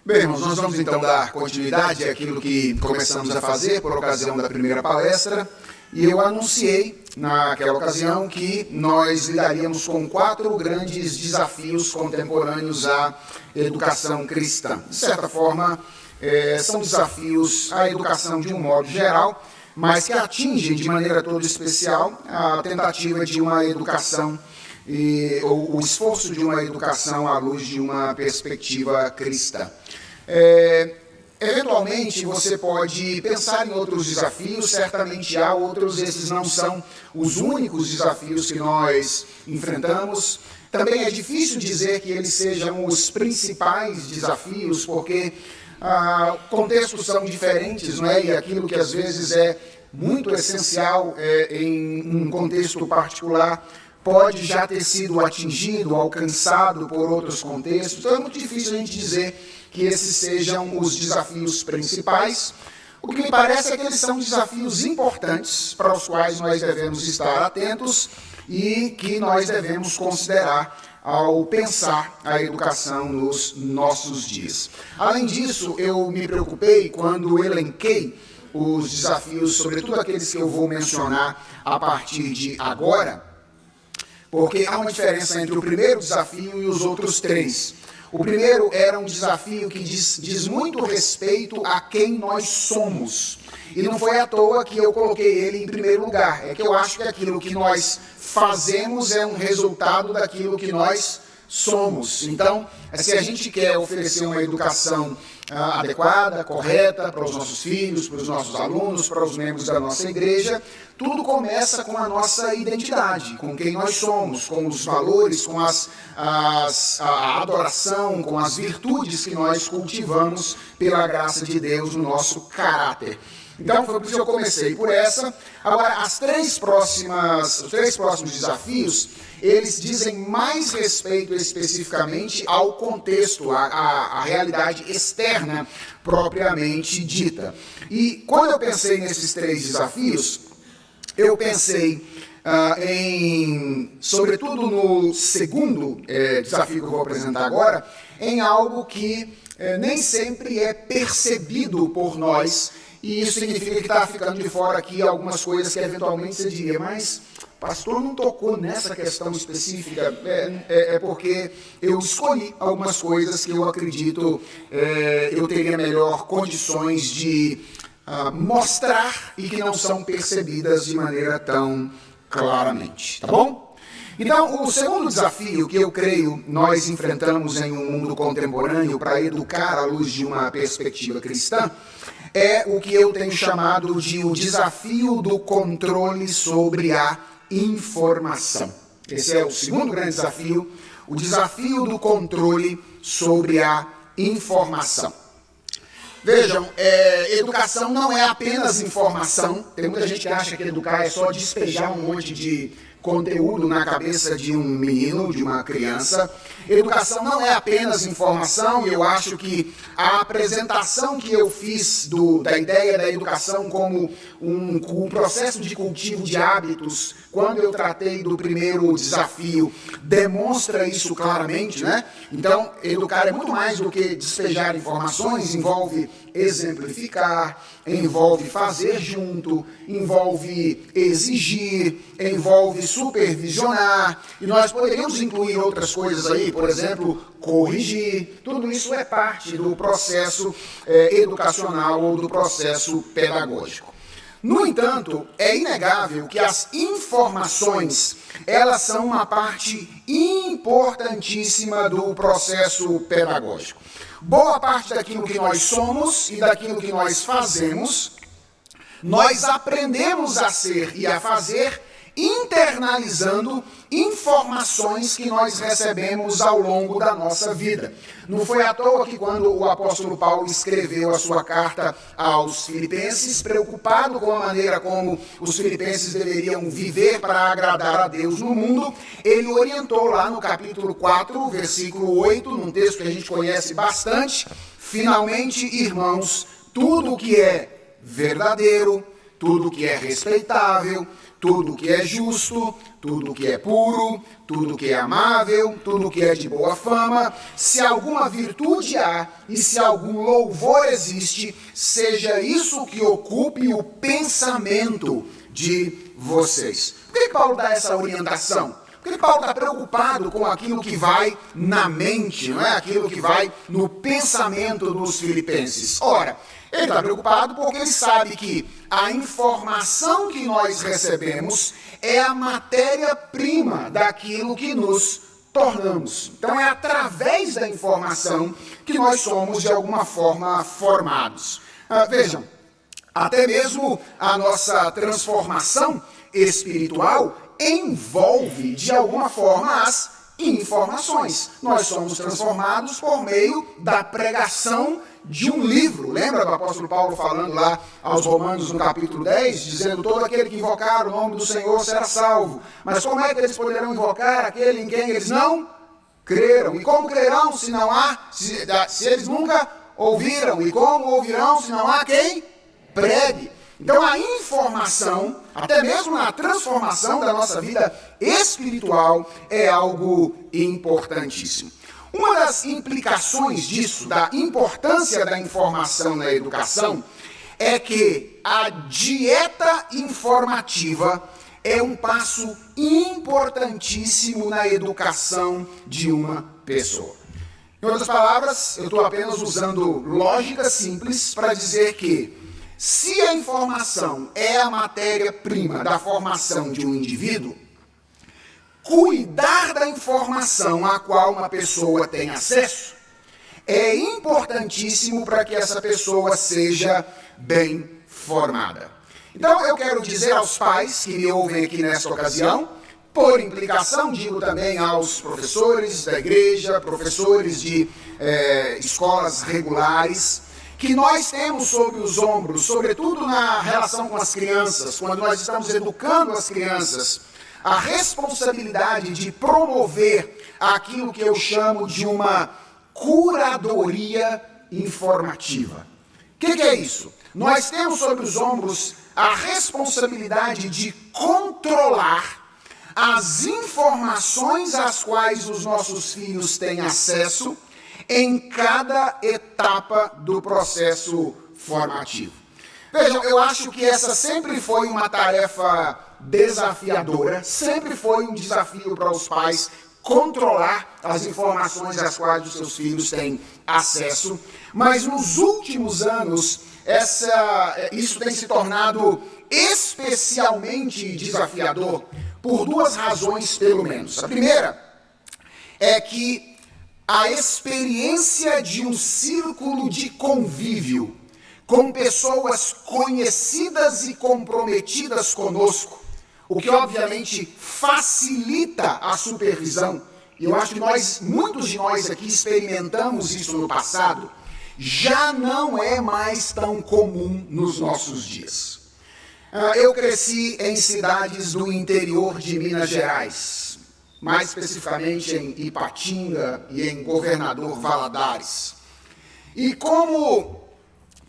Bem, irmãos, nós vamos então dar continuidade àquilo que começamos a fazer por ocasião da primeira palestra, e eu anunciei naquela ocasião que nós lidaríamos com 4 grandes desafios contemporâneos à educação cristã. De certa forma, são desafios à educação de um modo geral, mas que atingem de maneira toda especial a tentativa de uma educação ou o esforço de uma educação à luz de uma perspectiva cristã. Eventualmente, você pode pensar em outros desafios, certamente há outros, esses não são os únicos desafios que nós enfrentamos. Também é difícil dizer que eles sejam os principais desafios, porque contextos são diferentes, não é? E aquilo que às vezes é muito essencial em um contexto particular pode já ter sido atingido, alcançado por outros contextos. Então é muito difícil a gente dizer que esses sejam os desafios principais. O que me parece é que eles são desafios importantes para os quais nós devemos estar atentos e que nós devemos considerar ao pensar a educação nos nossos dias. Além disso, eu me preocupei quando elenquei os desafios, sobretudo aqueles que eu vou mencionar a partir de agora, porque há uma diferença entre o primeiro desafio e os outros 3. O primeiro era um desafio que diz muito respeito a quem nós somos. E não foi à toa que eu coloquei ele em primeiro lugar. É que eu acho que aquilo que nós fazemos é um resultado daquilo que nós somos. Então, se a gente quer oferecer uma educação adequada, correta para os nossos filhos, para os nossos alunos, para os membros da nossa igreja, tudo começa com a nossa identidade, com quem nós somos, com os valores, com a adoração, com as virtudes que nós cultivamos pela graça de Deus no nosso caráter. Então, foi por isso que eu comecei por essa. Agora, os 3 próximos desafios, eles dizem mais respeito especificamente ao contexto, à realidade externa propriamente dita. E quando eu pensei nesses 3 desafios, eu pensei sobretudo no segundo desafio que eu vou apresentar agora, em algo que nem sempre é percebido por nós. E isso significa que está ficando de fora aqui algumas coisas que eventualmente você diria, mas pastor não tocou nessa questão específica, é porque eu escolhi algumas coisas que eu acredito eu teria melhor condições de mostrar e que não são percebidas de maneira tão claramente, tá bom? Então, o segundo desafio que eu creio nós enfrentamos em um mundo contemporâneo para educar à luz de uma perspectiva cristã é o que eu tenho chamado de o desafio do controle sobre a informação. Esse é o segundo grande desafio, o desafio do controle sobre a informação. Vejam, educação não é apenas informação. Tem muita gente que acha que educar é só despejar um monte de conteúdo na cabeça de um menino, de uma criança. Educação não é apenas informação, e eu acho que a apresentação que eu fiz da ideia da educação como um processo de cultivo de hábitos, quando eu tratei do primeiro desafio, demonstra isso claramente, né? Então, educar é muito mais do que despejar informações, envolve exemplificar, envolve fazer junto, envolve exigir, envolve supervisionar, e nós poderíamos incluir outras coisas aí, por exemplo, corrigir. Tudo isso é parte do processo educacional ou do processo pedagógico. No entanto, é inegável que as informações, elas são uma parte importantíssima do processo pedagógico. Boa parte daquilo que nós somos e daquilo que nós fazemos, nós aprendemos a ser e a fazer internalizando informações que nós recebemos ao longo da nossa vida. Não foi à toa que quando o apóstolo Paulo escreveu a sua carta aos filipenses, preocupado com a maneira como os filipenses deveriam viver para agradar a Deus no mundo, ele orientou lá no capítulo 4, versículo 8, num texto que a gente conhece bastante: finalmente, irmãos, tudo o que é verdadeiro, tudo que é respeitável, tudo que é justo, tudo que é puro, tudo que é amável, tudo que é de boa fama, se alguma virtude há e se algum louvor existe, seja isso que ocupe o pensamento de vocês. Por que Paulo dá essa orientação? Porque Paulo está preocupado com aquilo que vai na mente, não é? Aquilo que vai no pensamento dos filipenses. Ora, ele está preocupado porque ele sabe que a informação que nós recebemos é a matéria-prima daquilo que nos tornamos. Então é através da informação que nós somos de alguma forma formados. Vejam, até mesmo a nossa transformação espiritual envolve de alguma forma as informações. Nós somos transformados por meio da pregação de um livro. Lembra do apóstolo Paulo falando lá aos Romanos no capítulo 10, dizendo: todo aquele que invocar o nome do Senhor será salvo. Mas como é que eles poderão invocar aquele em quem eles não creram? E como crerão se não há, se eles nunca ouviram? E como ouvirão se não há quem pregue? Então a informação, até mesmo na transformação da nossa vida espiritual, é algo importantíssimo. Uma das implicações disso, da importância da informação na educação, é que a dieta informativa é um passo importantíssimo na educação de uma pessoa. Em outras palavras, eu estou apenas usando lógica simples para dizer que se a informação é a matéria-prima da formação de um indivíduo, cuidar da informação a qual uma pessoa tem acesso é importantíssimo para que essa pessoa seja bem formada. Então eu quero dizer aos pais que me ouvem aqui nesta ocasião, por implicação digo também aos professores da igreja, professores de escolas regulares, que nós temos sobre os ombros, sobretudo na relação com as crianças, quando nós estamos educando as crianças, a responsabilidade de promover aquilo que eu chamo de uma curadoria informativa. O que é isso? Nós temos sobre os ombros a responsabilidade de controlar as informações às quais os nossos filhos têm acesso em cada etapa do processo formativo. Vejam, eu acho que essa sempre foi uma tarefa desafiadora, sempre foi um desafio para os pais controlar as informações às quais os seus filhos têm acesso, mas nos últimos anos isso tem se tornado especialmente desafiador por duas razões, pelo menos. A primeira é que a experiência de um círculo de convívio com pessoas conhecidas e comprometidas conosco, o que obviamente facilita a supervisão, e eu acho que muitos de nós aqui experimentamos isso no passado, já não é mais tão comum nos nossos dias. Eu cresci em cidades do interior de Minas Gerais, mais especificamente em Ipatinga e em Governador Valadares. E como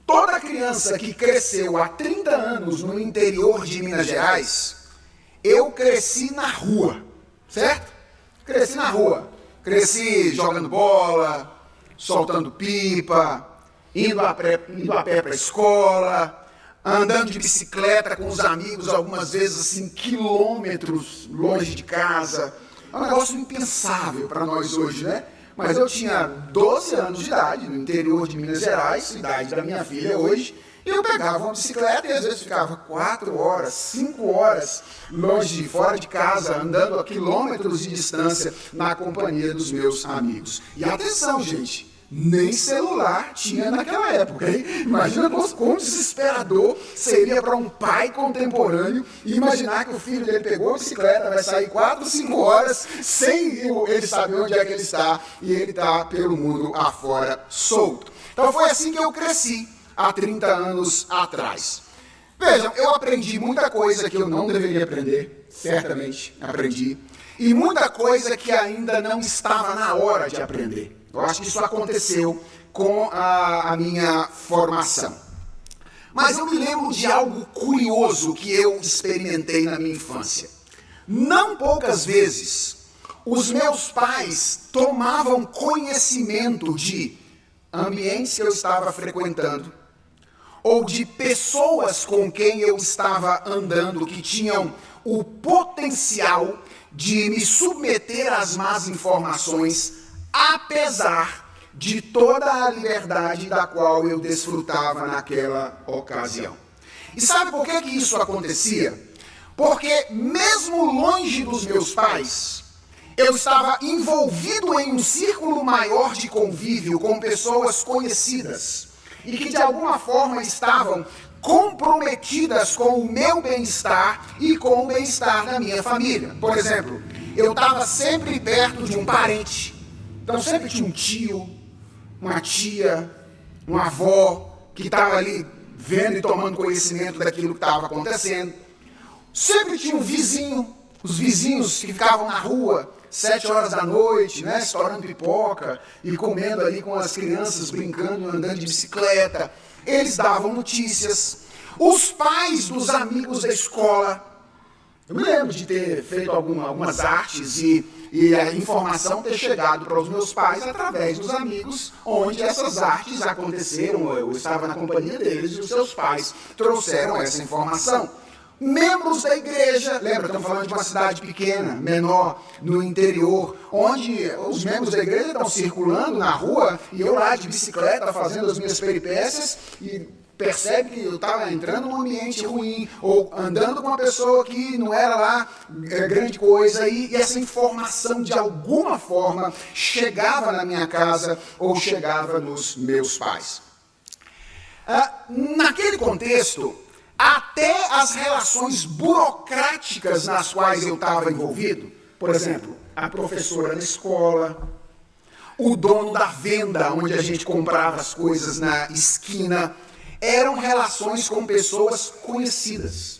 toda criança que cresceu há 30 anos no interior de Minas Gerais, eu cresci na rua, certo? Cresci na rua. Cresci jogando bola, soltando pipa, indo a pé para a escola, andando de bicicleta com os amigos, algumas vezes assim, quilômetros longe de casa. É um negócio impensável para nós hoje, né? Mas eu tinha 12 anos de idade, no interior de Minas Gerais, idade da minha filha hoje, e eu pegava uma bicicleta e às vezes ficava 4 horas, 5 horas longe, fora de casa, andando a quilômetros de distância na companhia dos meus amigos. E atenção, gente, nem celular tinha naquela época, hein? Imagina quão desesperador seria para um pai contemporâneo imaginar que o filho dele pegou a bicicleta, vai sair 4, 5 horas sem ele saber onde é que ele está e ele está pelo mundo afora solto. Então foi assim que eu cresci há 30 anos atrás. Vejam, eu aprendi muita coisa que eu não deveria aprender, certamente aprendi, e muita coisa que ainda não estava na hora de aprender. Eu acho que isso aconteceu com a minha formação. Mas eu me lembro de algo curioso que eu experimentei na minha infância. Não poucas vezes, os meus pais tomavam conhecimento de ambientes que eu estava frequentando, ou de pessoas com quem eu estava andando que tinham o potencial de me submeter às más informações, apesar de toda a liberdade da qual eu desfrutava naquela ocasião. E sabe por que isso acontecia? Porque mesmo longe dos meus pais, eu estava envolvido em um círculo maior de convívio com pessoas conhecidas e que de alguma forma estavam comprometidas com o meu bem-estar e com o bem-estar da minha família. Por exemplo, eu estava sempre perto de um parente, então sempre tinha um tio, uma tia, uma avó que estava ali vendo e tomando conhecimento daquilo que estava acontecendo. Sempre tinha um vizinho, os vizinhos que ficavam na rua 7 horas da noite, né, estourando pipoca e comendo ali com as crianças, brincando, andando de bicicleta. Eles davam notícias. Os pais dos amigos da escola. Eu me lembro de ter feito algumas artes e a informação ter chegado para os meus pais através dos amigos, onde essas artes aconteceram. Eu estava na companhia deles e os seus pais trouxeram essa informação. Membros da igreja, lembra, estamos falando de uma cidade pequena, menor, no interior, onde os membros da igreja estão circulando na rua e eu lá de bicicleta fazendo as minhas peripécias e percebe que eu estava entrando num ambiente ruim ou andando com uma pessoa que não era lá grande coisa e essa informação de alguma forma chegava na minha casa ou chegava nos meus pais. Naquele contexto, até as relações burocráticas nas quais eu estava envolvido, por exemplo, a professora na escola, o dono da venda onde a gente comprava as coisas na esquina, eram relações com pessoas conhecidas.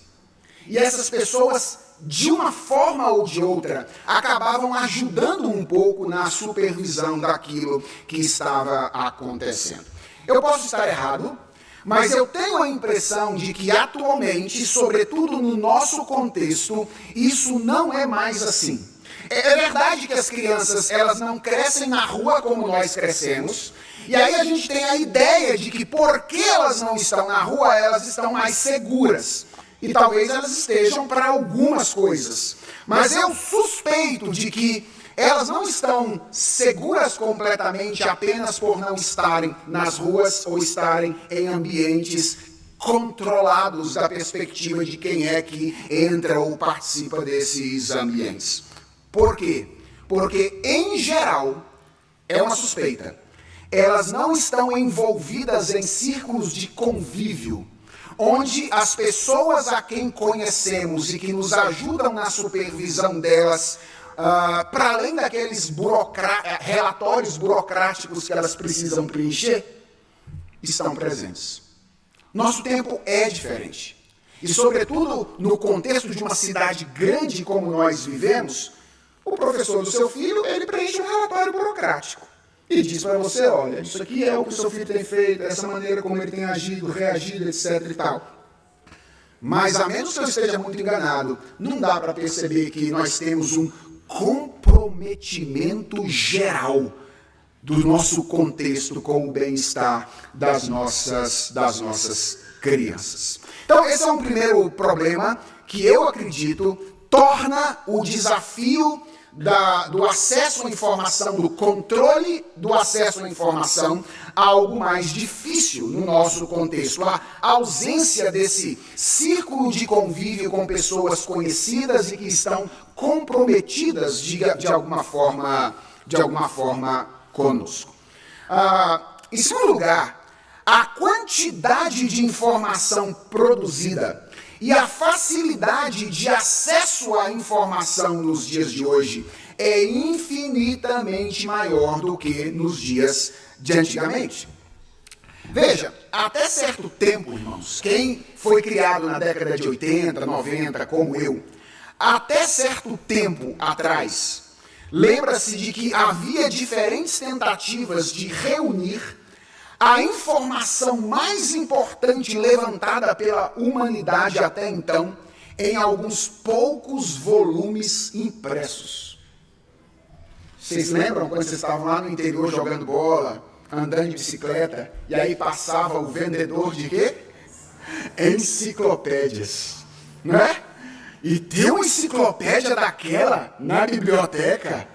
E essas pessoas, de uma forma ou de outra, acabavam ajudando um pouco na supervisão daquilo que estava acontecendo. Eu posso estar errado, mas eu tenho a impressão de que atualmente, sobretudo no nosso contexto, isso não é mais assim. É verdade que as crianças elas não crescem na rua como nós crescemos, e aí a gente tem a ideia de que porque elas não estão na rua, elas estão mais seguras. E talvez elas estejam para algumas coisas. Mas eu suspeito de que elas não estão seguras completamente apenas por não estarem nas ruas ou estarem em ambientes controlados da perspectiva de quem é que entra ou participa desses ambientes. Por quê? Porque, em geral, é uma suspeita. Elas não estão envolvidas em círculos de convívio, onde as pessoas a quem conhecemos e que nos ajudam na supervisão delas, para além daqueles relatórios burocráticos que elas precisam preencher, estão presentes. Nosso tempo é diferente. E, sobretudo, no contexto de uma cidade grande como nós vivemos, o professor do seu filho, ele preenche um relatório burocrático. E diz para você, olha, isso aqui é o que o seu filho tem feito, essa maneira como ele tem agido, reagido, etc e tal. Mas, a menos que eu esteja muito enganado, não dá para perceber que nós temos um comprometimento geral do nosso contexto com o bem-estar das nossas crianças. Então, esse é um primeiro problema que eu acredito torna o desafio do acesso à informação, do controle do acesso à informação, algo mais difícil no nosso contexto. A ausência desse círculo de convívio com pessoas conhecidas e que estão comprometidas de alguma forma conosco. Em segundo lugar, a quantidade de informação produzida e a facilidade de acesso à informação nos dias de hoje é infinitamente maior do que nos dias de antigamente. Veja, até certo tempo, irmãos, quem foi criado na década de 80, 90, como eu, até certo tempo atrás, lembra-se de que havia diferentes tentativas de reunir a informação mais importante levantada pela humanidade até então em alguns poucos volumes impressos. Vocês lembram quando vocês estavam lá no interior jogando bola, andando de bicicleta, e aí passava o vendedor de quê? Enciclopédias, não é? E ter uma enciclopédia daquela na biblioteca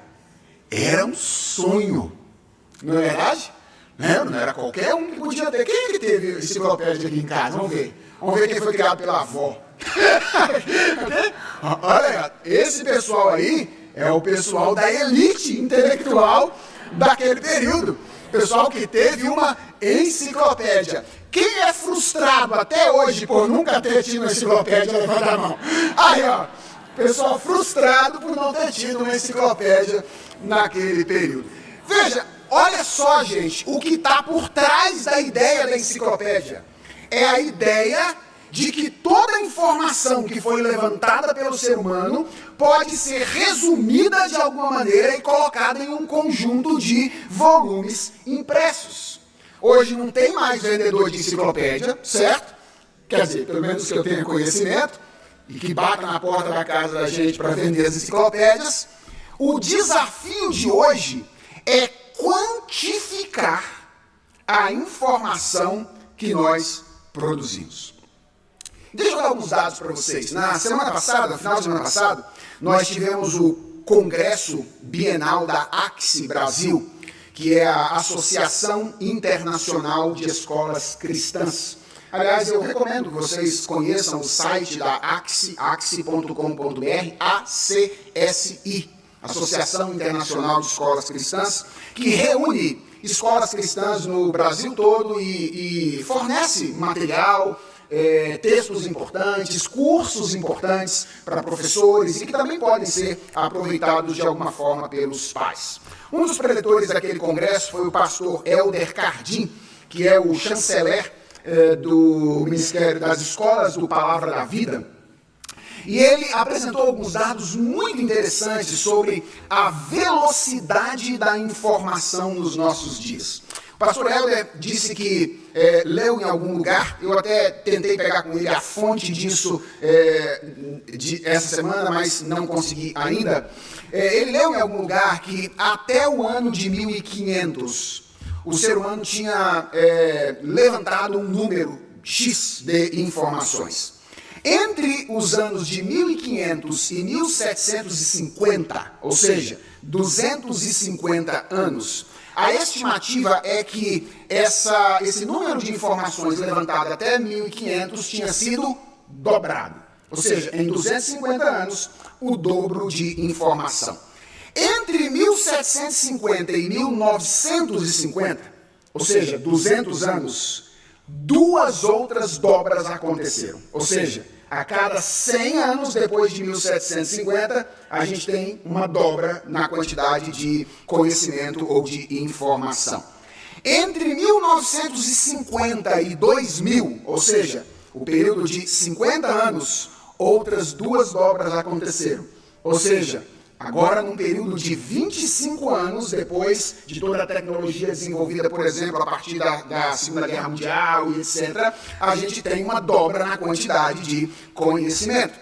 era um sonho, não é verdade? Não era qualquer um que podia ter. Quem é que teve enciclopédia aqui em casa? Vamos ver quem foi criado pela avó. Olha, esse pessoal aí é o pessoal da elite intelectual daquele período. Pessoal que teve uma enciclopédia. Quem é frustrado até hoje por nunca ter tido uma enciclopédia, levanta a mão. Aí, ó, pessoal frustrado por não ter tido uma enciclopédia naquele período. Veja, olha só, gente, o que está por trás da ideia da enciclopédia. É a ideia de que toda a informação que foi levantada pelo ser humano pode ser resumida de alguma maneira e colocada em um conjunto de volumes impressos. Hoje não tem mais vendedor de enciclopédia, certo? Quer dizer, pelo menos que eu tenha conhecimento, e que bata na porta da casa da gente para vender as enciclopédias. O desafio de hoje é quantificar a informação que nós produzimos. Deixa eu dar alguns dados para vocês. Na semana passada, no final de semana passada, nós tivemos o Congresso Bienal da ACSI Brasil, que é a Associação Internacional de Escolas Cristãs. Aliás, eu recomendo que vocês conheçam o site da ACSI, axi.com.br, ACSI, Associação Internacional de Escolas Cristãs, que reúne escolas cristãs no Brasil todo e fornece material, textos importantes, cursos importantes para professores e que também podem ser aproveitados de alguma forma pelos pais. Um dos preletores daquele congresso foi o pastor Helder Cardim, que é o chanceler do Ministério das Escolas do Palavra da Vida. E ele apresentou alguns dados muito interessantes sobre a velocidade da informação nos nossos dias. O pastor Helder disse que leu em algum lugar, eu até tentei pegar com ele a fonte disso essa semana, mas não consegui ainda. Ele leu em algum lugar que até o ano de 1500, o ser humano tinha levantado um número X de informações. Entre os anos de 1500 e 1750, ou seja, 250 anos, a estimativa é que esse número de informações levantado até 1500 tinha sido dobrado. Ou seja, em 250 anos, o dobro de informação. Entre 1750 e 1950, ou seja, 200 anos, duas outras dobras aconteceram. Ou seja, a cada 100 anos depois de 1750, a gente tem uma dobra na quantidade de conhecimento ou de informação. Entre 1950 e 2000, ou seja, o período de 50 anos, outras duas dobras aconteceram. Ou seja, agora num período de 25 anos, depois de toda a tecnologia desenvolvida, por exemplo, a partir da Segunda Guerra Mundial e etc., a gente tem uma dobra na quantidade de conhecimento.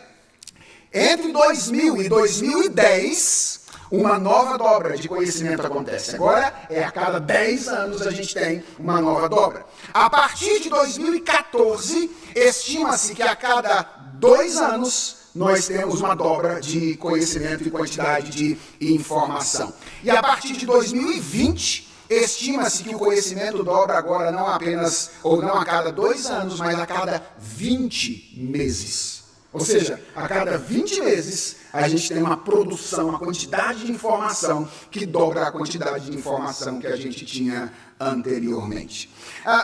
Entre 2000 e 2010, uma nova dobra de conhecimento acontece. Agora, a cada 10 anos a gente tem uma nova dobra. A partir de 2014, estima-se que a cada 2 anos nós temos uma dobra de conhecimento e quantidade de informação. E a partir de 2020, estima-se que o conhecimento dobra agora não apenas, ou não a cada 2 anos, mas a cada 20 meses. Ou seja, a cada 20 meses, a gente tem uma produção, uma quantidade de informação que dobra a quantidade de informação que a gente tinha anteriormente.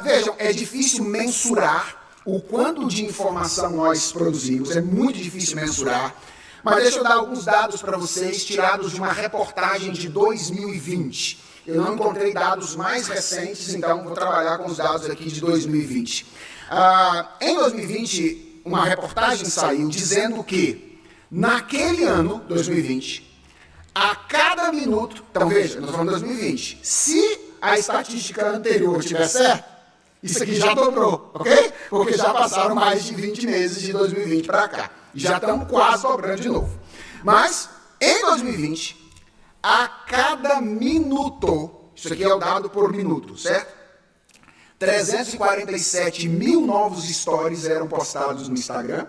Vejam, é difícil mensurar o quanto de informação nós produzimos, é muito difícil mensurar, mas deixa eu dar alguns dados para vocês, tirados de uma reportagem de 2020. Eu não encontrei dados mais recentes, então vou trabalhar com os dados aqui de 2020. Em 2020, uma reportagem saiu dizendo que, naquele ano, 2020, a cada minuto, então veja, nós estamos em 2020, se a estatística anterior estiver certa, isso aqui já dobrou, ok? Porque já passaram mais de 20 meses de 2020 para cá. Já estamos quase dobrando de novo. Mas, em 2020, a cada minuto, isso aqui é o dado por minuto, certo? 347 mil novos stories eram postados no Instagram,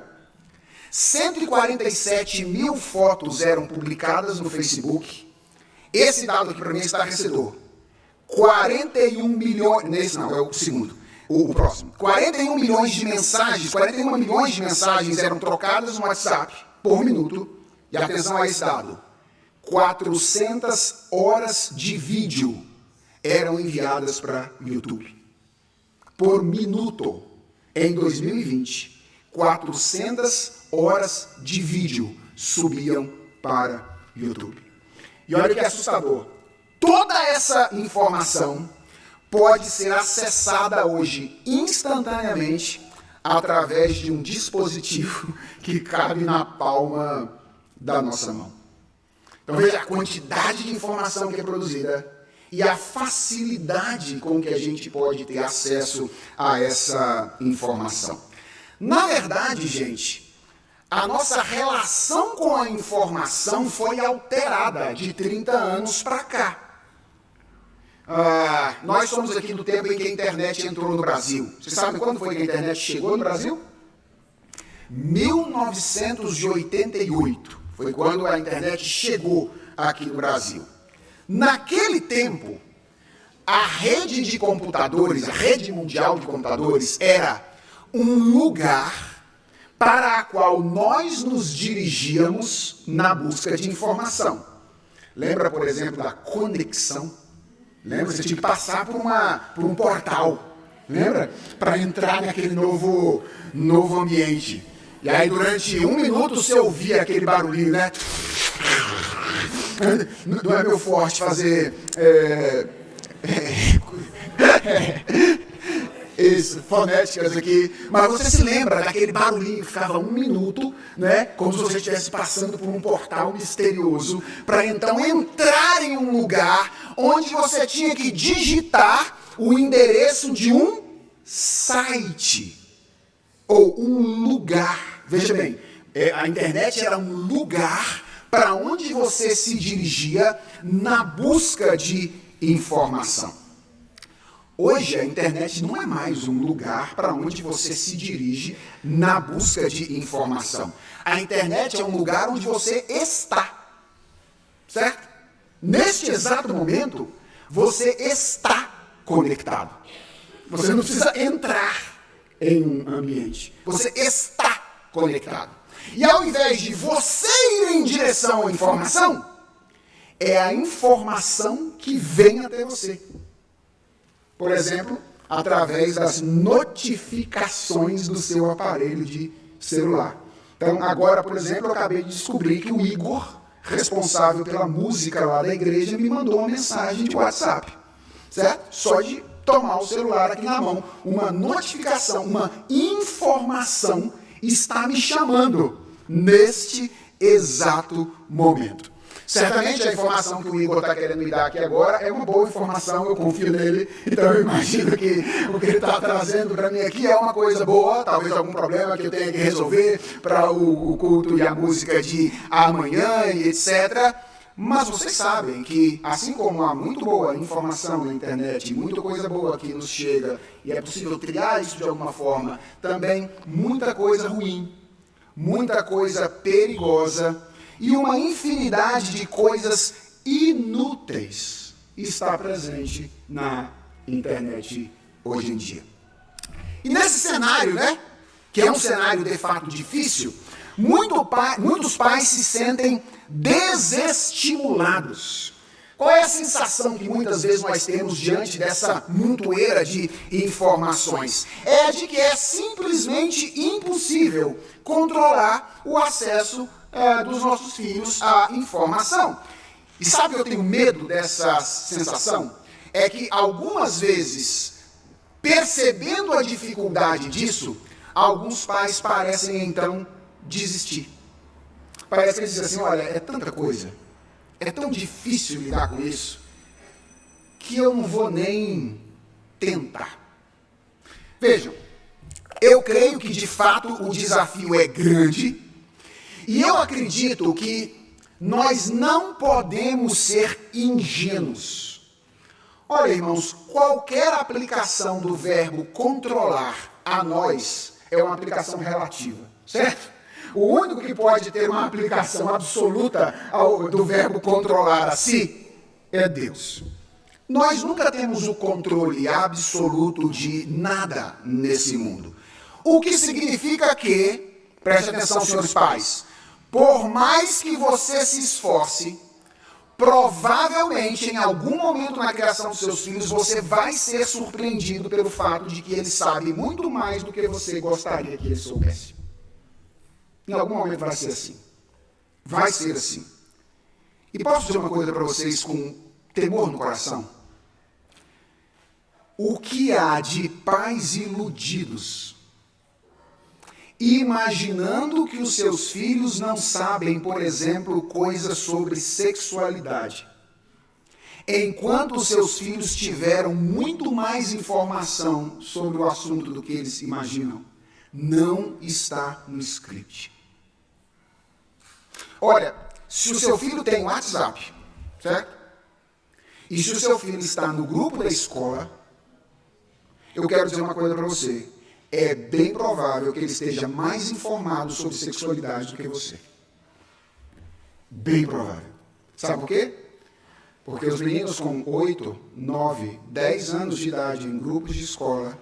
147 mil fotos eram publicadas no Facebook. Esse dado aqui para mim é estarrecedor. 41 milhões, nesse não, é o segundo, o próximo. 41 milhões de mensagens, 41 milhões de mensagens eram trocadas no WhatsApp por minuto. E atenção a esse dado. 400 horas de vídeo eram enviadas para o YouTube. Por minuto, em 2020, 400 horas de vídeo subiam para o YouTube. E olha que assustador. Toda essa informação pode ser acessada hoje instantaneamente através de um dispositivo que cabe na palma da nossa mão. Então veja a quantidade de informação que é produzida e a facilidade com que a gente pode ter acesso a essa informação. Na verdade, gente, a nossa relação com a informação foi alterada de 30 anos para cá. Nós somos aqui do tempo em que a internet entrou no Brasil. Vocês sabem quando foi que a internet chegou no Brasil? 1988 foi quando a internet chegou aqui no Brasil. Naquele tempo, a rede de computadores, a rede mundial de computadores, era um lugar para a qual nós nos dirigíamos na busca de informação. Lembra, por exemplo, da conexão? Lembra? Você tinha que passar por um portal, lembra? Para entrar naquele novo ambiente. E aí, durante 1 minuto, você ouvia aquele barulhinho, né? Não é meu forte fazer fonéticas aqui, mas você se lembra daquele barulhinho que ficava 1 minuto, né? Como se você estivesse passando por um portal misterioso, para então entrar em um lugar onde você tinha que digitar o endereço de um site ou um lugar. Veja bem, a internet era um lugar para onde você se dirigia na busca de informação. Hoje a internet não é mais um lugar para onde você se dirige na busca de informação. A internet é um lugar onde você está, certo? Neste exato momento, você está conectado. Você não precisa entrar em um ambiente. Você está conectado. E ao invés de você ir em direção à informação, é a informação que vem até você. Por exemplo, através das notificações do seu aparelho de celular. Então, agora, por exemplo, eu acabei de descobrir que o Igor, responsável pela música lá da igreja, me mandou uma mensagem de WhatsApp. Certo? Só de tomar o celular aqui na mão, uma notificação, uma informação está me chamando neste exato momento. Certamente a informação que o Igor está querendo me dar aqui agora é uma boa informação, eu confio nele, então eu imagino que o que ele está trazendo para mim aqui é uma coisa boa, talvez algum problema que eu tenha que resolver para o culto e a música de amanhã e etc. Mas vocês sabem que, assim como há muito boa informação na internet, muita coisa boa que nos chega, e é possível triar isso de alguma forma, também muita coisa ruim, muita coisa perigosa, e uma infinidade de coisas inúteis está presente na internet hoje em dia. E nesse cenário, né, que é um cenário de fato difícil, muitos pais se sentem desestimulados. Qual é a sensação que muitas vezes nós temos diante dessa montoeira de informações? É de que é simplesmente impossível controlar o acesso dos nossos filhos à informação. E sabe que eu tenho medo dessa sensação? É que algumas vezes, percebendo a dificuldade disso, alguns pais parecem então desistir. Parece que eles dizem assim, olha, é tanta coisa, é tão difícil lidar com isso, que eu não vou nem tentar. Vejam, eu creio que de fato o desafio é grande e eu acredito que nós não podemos ser ingênuos. Olha, irmãos, qualquer aplicação do verbo controlar a nós é uma aplicação relativa, certo? O único que pode ter uma aplicação absoluta do verbo controlar a si é Deus. Nós nunca temos o controle absoluto de nada nesse mundo. O que significa que, preste atenção, senhores pais, por mais que você se esforce, provavelmente em algum momento na criação dos seus filhos você vai ser surpreendido pelo fato de que ele sabe muito mais do que você gostaria que ele soubesse. Em algum momento vai ser assim. Vai ser assim. E posso dizer uma coisa para vocês com temor no coração? O que há de pais iludidos, imaginando que os seus filhos não sabem, por exemplo, coisas sobre sexualidade, enquanto os seus filhos tiveram muito mais informação sobre o assunto do que eles imaginam, não está no script. Olha, se o seu filho tem WhatsApp, certo? E se o seu filho está no grupo da escola, eu quero dizer uma coisa para você. É bem provável que ele esteja mais informado sobre sexualidade do que você. Bem provável. Sabe por quê? Porque os meninos com 8, 9, 10 anos de idade em grupos de escola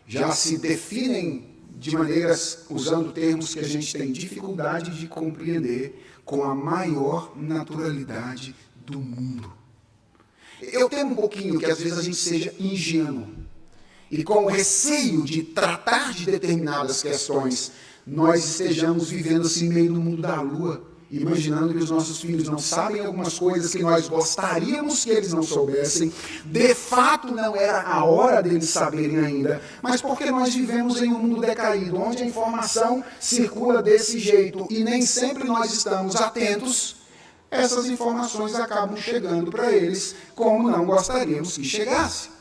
já se definem de maneiras, usando termos que a gente tem dificuldade de compreender, com a maior naturalidade do mundo. Eu temo um pouquinho que às vezes a gente seja ingênuo e com o receio de tratar de determinadas questões, nós estejamos vivendo assim meio no mundo da lua, imaginando que os nossos filhos não sabem algumas coisas que nós gostaríamos que eles não soubessem. De fato, não era a hora deles saberem ainda, mas porque nós vivemos em um mundo decaído, onde a informação circula desse jeito e nem sempre nós estamos atentos, essas informações acabam chegando para eles como não gostaríamos que chegasse.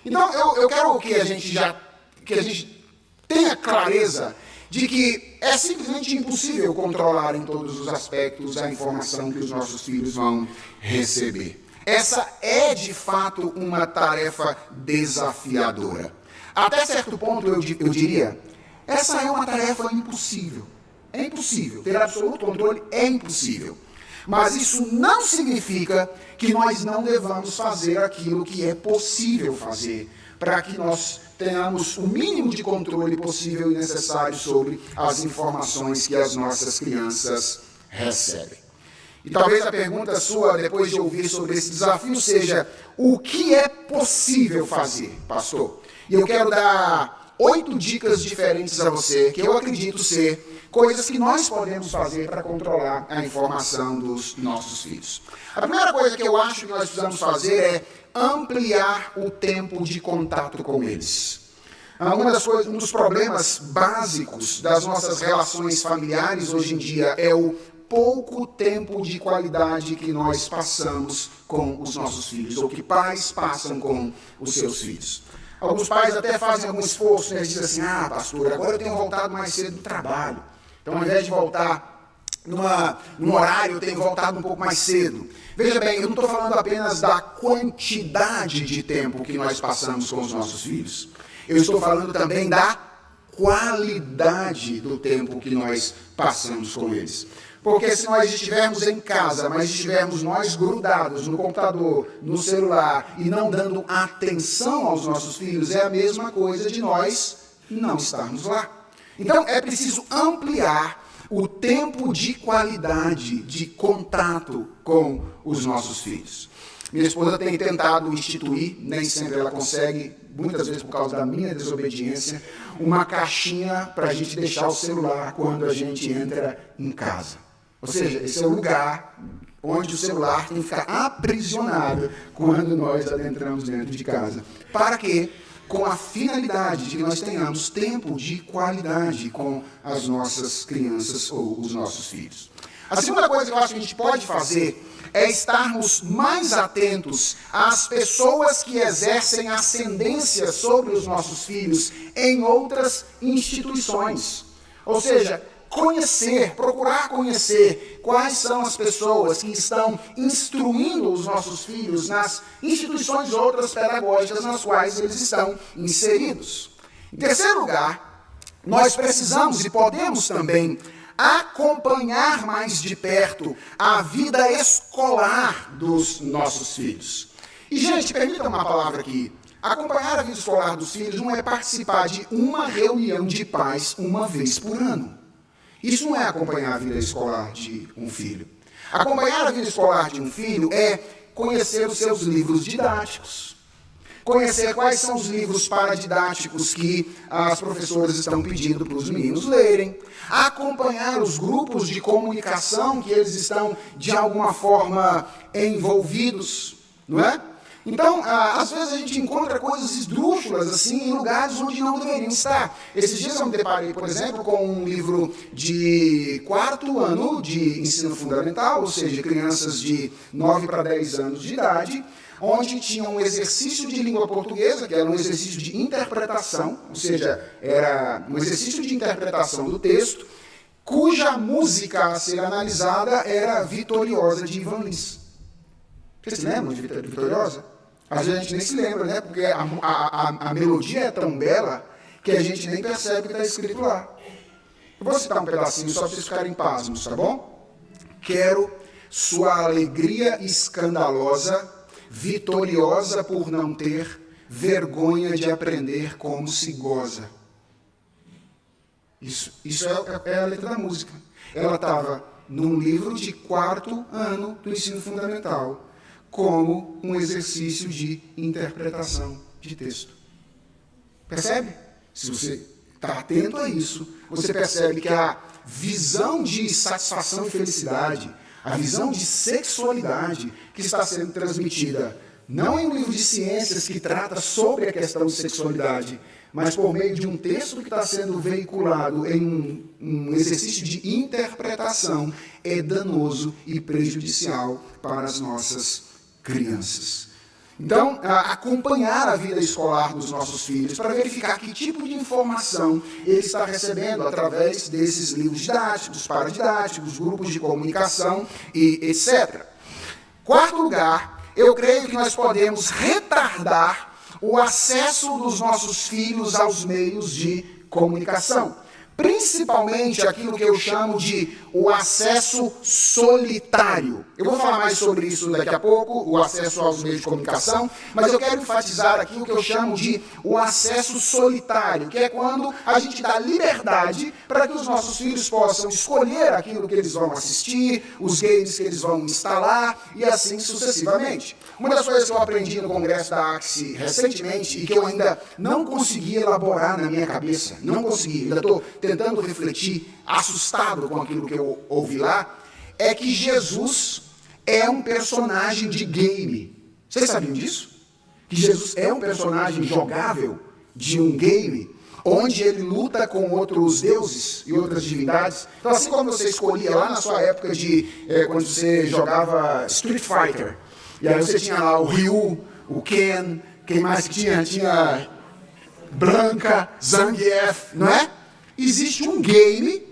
Então, eu quero que a gente tenha clareza de que é simplesmente impossível controlar em todos os aspectos a informação que os nossos filhos vão receber. Essa é, de fato, uma tarefa desafiadora. Até certo ponto, eu diria, essa é uma tarefa impossível. É impossível. Ter absoluto controle é impossível. Mas isso não significa que nós não devamos fazer aquilo que é possível fazer, para que nós tenhamos o mínimo de controle possível e necessário sobre as informações que as nossas crianças recebem. E talvez a pergunta sua, depois de ouvir sobre esse desafio, seja: o que é possível fazer, pastor? E eu quero dar 8 dicas diferentes a você, que eu acredito ser coisas que nós podemos fazer para controlar a informação dos nossos filhos. A primeira coisa que eu acho que nós precisamos fazer é ampliar o tempo de contato com eles. Um dos problemas básicos das nossas relações familiares hoje em dia é o pouco tempo de qualidade que nós passamos com os nossos filhos, ou que pais passam com os seus filhos. Alguns pais até fazem algum esforço, né? Eles dizem assim: pastor, agora eu tenho voltado mais cedo do trabalho. Então, ao invés de voltar num horário, eu tenho voltado um pouco mais cedo. Veja bem, eu não estou falando apenas da quantidade de tempo que nós passamos com os nossos filhos. Eu estou falando também da qualidade do tempo que nós passamos com eles. Porque se nós estivermos em casa, mas estivermos nós grudados no computador, no celular, e não dando atenção aos nossos filhos, é a mesma coisa de nós não estarmos lá. Então, é preciso ampliar o tempo de qualidade, de contato com os nossos filhos. Minha esposa tem tentado instituir, nem sempre ela consegue, muitas vezes por causa da minha desobediência, uma caixinha para a gente deixar o celular quando a gente entra em casa. Ou seja, esse é o lugar onde o celular tem que ficar aprisionado quando nós adentramos dentro de casa. Para quê? Com a finalidade de que nós tenhamos tempo de qualidade com as nossas crianças ou os nossos filhos. A segunda coisa que eu acho que a gente pode fazer é estarmos mais atentos às pessoas que exercem ascendência sobre os nossos filhos em outras instituições. Ou seja, procurar conhecer quais são as pessoas que estão instruindo os nossos filhos nas instituições outras pedagógicas nas quais eles estão inseridos. Em terceiro lugar, nós precisamos e podemos também acompanhar mais de perto a vida escolar dos nossos filhos. E, gente, permita uma palavra aqui. Acompanhar a vida escolar dos filhos não é participar de uma reunião de pais uma vez por ano. Isso não é acompanhar a vida escolar de um filho. Acompanhar a vida escolar de um filho é conhecer os seus livros didáticos. Conhecer quais são os livros paradidáticos que as professoras estão pedindo para os meninos lerem. Acompanhar os grupos de comunicação que eles estão, de alguma forma, envolvidos, não é? Então, às vezes a gente encontra coisas esdrúxulas, assim, em lugares onde não deveriam estar. Esses dias eu me deparei, por exemplo, com um livro de 4º ano de ensino fundamental, ou seja, crianças de 9 para 10 anos de idade, onde tinha um exercício de língua portuguesa, que era um exercício de interpretação, ou seja, era um exercício de interpretação do texto, cuja música a ser analisada era Vitoriosa, de Ivan Lins. Vocês se lembram de Vitoriosa? Às vezes a gente nem se lembra, né? Porque a melodia é tão bela que a gente nem percebe o que está escrito lá. Eu vou citar um pedacinho só para vocês ficarem pasmos, tá bom? Quero sua alegria escandalosa, vitoriosa por não ter vergonha de aprender como se goza. Isso é a letra da música. Ela estava num livro de 4º ano do ensino fundamental, como um exercício de interpretação de texto. Percebe? Se você está atento a isso, você percebe que a visão de satisfação e felicidade, a visão de sexualidade que está sendo transmitida, não em um livro de ciências que trata sobre a questão de sexualidade, mas por meio de um texto que está sendo veiculado em um exercício de interpretação, é danoso e prejudicial para as nossas crianças. Então, acompanhar a vida escolar dos nossos filhos para verificar que tipo de informação ele está recebendo através desses livros didáticos, paradidáticos, grupos de comunicação e etc. Quarto lugar, eu creio que nós podemos retardar o acesso dos nossos filhos aos meios de comunicação. Principalmente aquilo que eu chamo de o acesso solitário. Eu vou falar mais sobre isso daqui a pouco, o acesso aos meios de comunicação, mas eu quero enfatizar aqui o que eu chamo de o acesso solitário, que é quando a gente dá liberdade para que os nossos filhos possam escolher aquilo que eles vão assistir, os games que eles vão instalar e assim sucessivamente. Uma das coisas que eu aprendi no congresso da Axie recentemente e que eu ainda não consegui elaborar na minha cabeça, não consegui, ainda estou tentando refletir, assustado com aquilo que eu ouvi lá, é que Jesus é um personagem de game. Vocês sabiam disso? Que Jesus é um personagem jogável de um game, onde ele luta com outros deuses e outras divindades. Então, assim como você escolhia lá na sua época de quando você jogava Street Fighter, e aí você tinha lá o Ryu, o Ken, quem mais que tinha? Tinha Blanca, Zangief, não é? Existe um game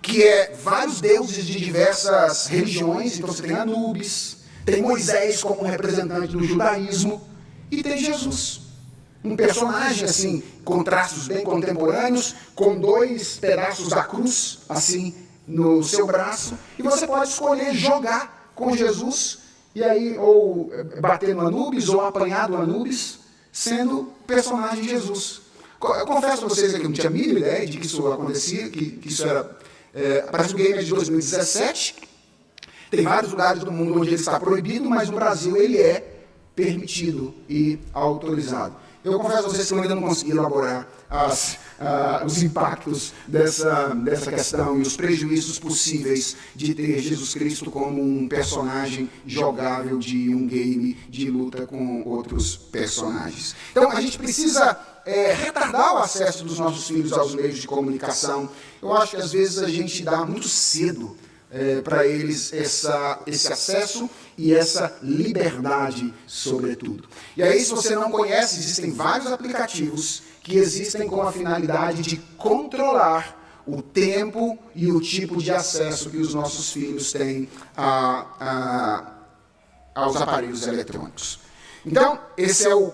que é vários deuses de diversas religiões, então você tem Anubis, tem Moisés como representante do judaísmo, e tem Jesus. Um personagem, assim, com traços bem contemporâneos, com 2 pedaços da cruz, assim, no seu braço, e você pode escolher jogar com Jesus, e aí, ou bater no Anubis, ou apanhar do Anubis, sendo personagem Jesus. Eu confesso a vocês que eu não tinha a mínima ideia de que isso acontecia, que isso era... parece que o game é de 2017, tem vários lugares do mundo onde ele está proibido, mas no Brasil ele é permitido e autorizado. Eu confesso a vocês que eu ainda não consegui elaborar os impactos dessa questão e os prejuízos possíveis de ter Jesus Cristo como um personagem jogável de um game de luta com outros personagens. Então, a gente precisa retardar o acesso dos nossos filhos aos meios de comunicação. Eu acho que às vezes a gente dá muito cedo para eles esse acesso e essa liberdade, sobretudo. E aí, se você não conhece, existem vários aplicativos que existem com a finalidade de controlar o tempo e o tipo de acesso que os nossos filhos têm aos aparelhos eletrônicos. Então, esse é a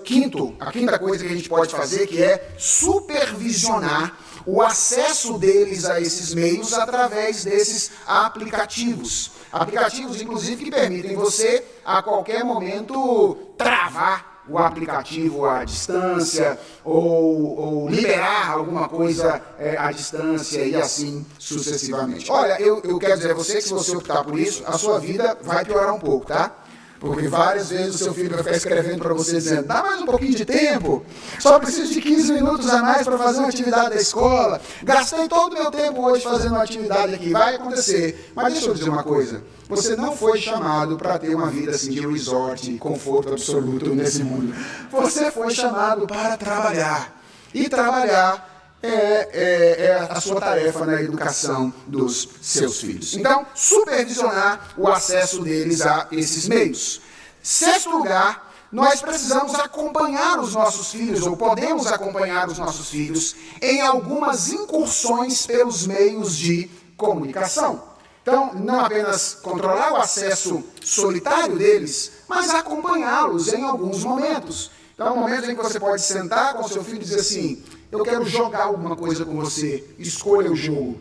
quinta coisa que a gente pode fazer, que é supervisionar o acesso deles a esses meios através desses aplicativos. Aplicativos, inclusive, que permitem você, a qualquer momento, travar o aplicativo à distância ou liberar alguma coisa à distância e assim sucessivamente. Olha, eu quero dizer a você que se você optar por isso, a sua vida vai piorar um pouco, tá? Porque várias vezes o seu filho vai ficar escrevendo para você dizendo: dá mais um pouquinho de tempo, só preciso de 15 minutos a mais para fazer uma atividade da escola, gastei todo o meu tempo hoje fazendo uma atividade aqui, vai acontecer. Mas deixa eu dizer uma coisa, você não foi chamado para ter uma vida assim de resort, conforto absoluto nesse mundo. Você foi chamado para trabalhar, e trabalhar é a sua tarefa na educação dos seus filhos. Então, supervisionar o acesso deles a esses meios. Sexto lugar, nós precisamos acompanhar os nossos filhos, ou podemos acompanhar os nossos filhos, em algumas incursões pelos meios de comunicação. Então, não apenas controlar o acesso solitário deles, mas acompanhá-los em alguns momentos. Então, momentos em que você pode sentar com seu filho e dizer assim: eu quero jogar alguma coisa com você, escolha o jogo.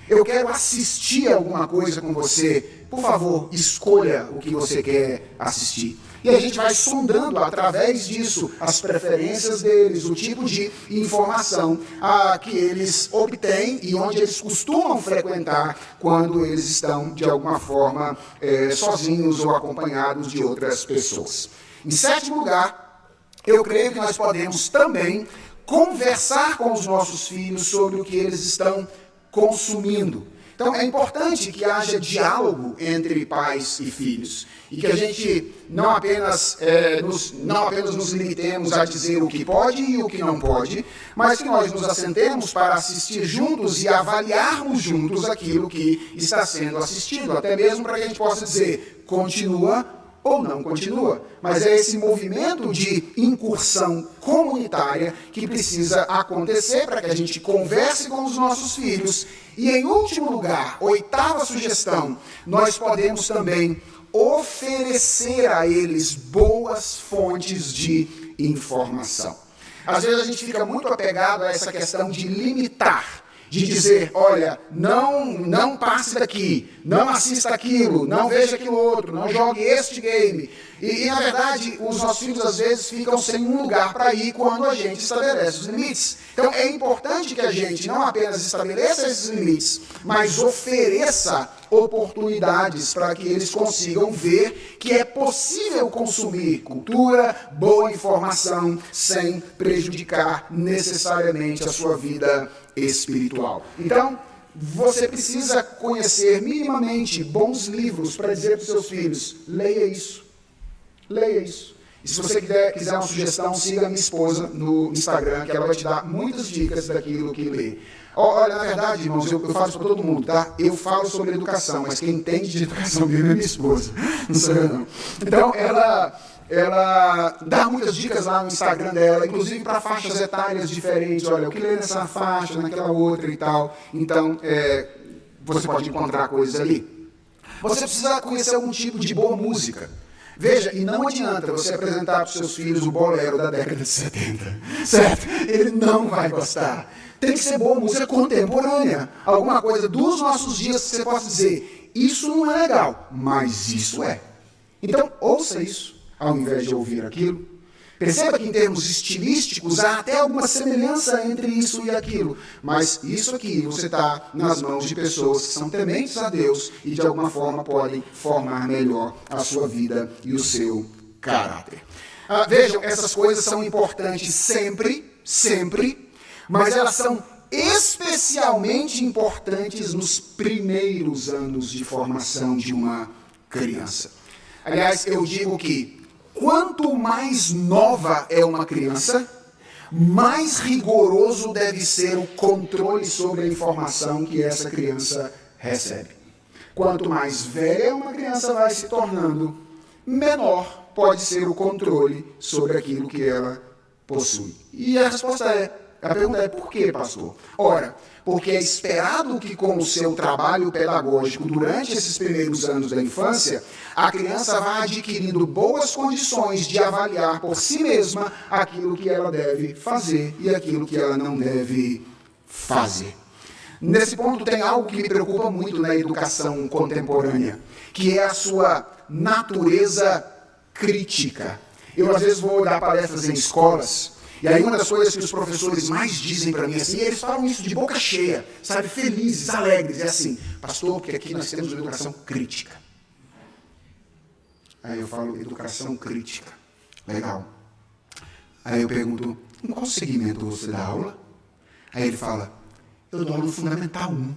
Eu quero assistir alguma coisa com você, por favor, escolha o que você quer assistir. E a gente vai sondando através disso as preferências deles, o tipo de informação que eles obtêm e onde eles costumam frequentar quando eles estão, de alguma forma, sozinhos ou acompanhados de outras pessoas. Em sétimo lugar, eu creio que nós podemos também conversar com os nossos filhos sobre o que eles estão consumindo. Então, é importante que haja diálogo entre pais e filhos. E que a gente não apenas nos limitemos a dizer o que pode e o que não pode, mas que nós nos assentemos para assistir juntos e avaliarmos juntos aquilo que está sendo assistido. Até mesmo para que a gente possa dizer: continua ou não continua. Mas é esse movimento de incursão comunitária que precisa acontecer para que a gente converse com os nossos filhos. E, em último lugar, oitava sugestão, nós podemos também oferecer a eles boas fontes de informação. Às vezes a gente fica muito apegado a essa questão de limitar, de dizer: olha, não passe daqui, não assista aquilo, não veja aquilo outro, não jogue este game. E na verdade, os nossos filhos às vezes ficam sem um lugar para ir quando a gente estabelece os limites. Então é importante que a gente não apenas estabeleça esses limites, mas ofereça oportunidades para que eles consigam ver que é possível consumir cultura, boa informação, sem prejudicar necessariamente a sua vida espiritual. Então, você precisa conhecer minimamente bons livros para dizer para os seus filhos: leia isso, leia isso. E se você quiser uma sugestão, siga a minha esposa no Instagram, que ela vai te dar muitas dicas daquilo que lê. Olha, na verdade, irmãos, eu falo isso para todo mundo, tá? Eu falo sobre educação, mas quem entende de educação bíblica é minha esposa, não sou eu não. Então, ela dá muitas dicas lá no Instagram dela, inclusive para faixas etárias diferentes. Olha, o que lê nessa faixa, naquela outra e tal. Então, você pode encontrar coisas ali. Você precisa conhecer algum tipo de boa música. Veja, e não adianta você apresentar para os seus filhos o bolero da década de 70, certo? Ele não vai gostar. Tem que ser boa música contemporânea. Alguma coisa dos nossos dias que você possa dizer: isso não é legal, mas isso é. Então, ouça isso, ao invés de ouvir aquilo. Perceba que em termos estilísticos há até alguma semelhança entre isso e aquilo. Mas isso aqui você está nas mãos de pessoas que são tementes a Deus e de alguma forma podem formar melhor a sua vida e o seu caráter. Vejam, essas coisas são importantes sempre, mas elas são especialmente importantes nos primeiros anos de formação de uma criança. Aliás, eu digo que quanto mais nova é uma criança, mais rigoroso deve ser o controle sobre a informação que essa criança recebe. Quanto mais velha uma criança vai se tornando, menor pode ser o controle sobre aquilo que ela possui. E a pergunta é por quê, pastor? Ora, porque é esperado que com o seu trabalho pedagógico durante esses primeiros anos da infância, a criança vá adquirindo boas condições de avaliar por si mesma aquilo que ela deve fazer e aquilo que ela não deve fazer. Nesse ponto tem algo que me preocupa muito na educação contemporânea, que é a sua natureza crítica. Eu às vezes vou dar palestras em escolas, e aí uma das coisas que os professores mais dizem para mim, assim, e eles falam isso de boca cheia, sabe, felizes, alegres, é assim, pastor, porque aqui nós temos uma educação crítica. Aí eu falo, educação crítica, legal. Aí eu pergunto, em qual segmento você dá aula? Aí ele fala, eu dou aula no Fundamental 1.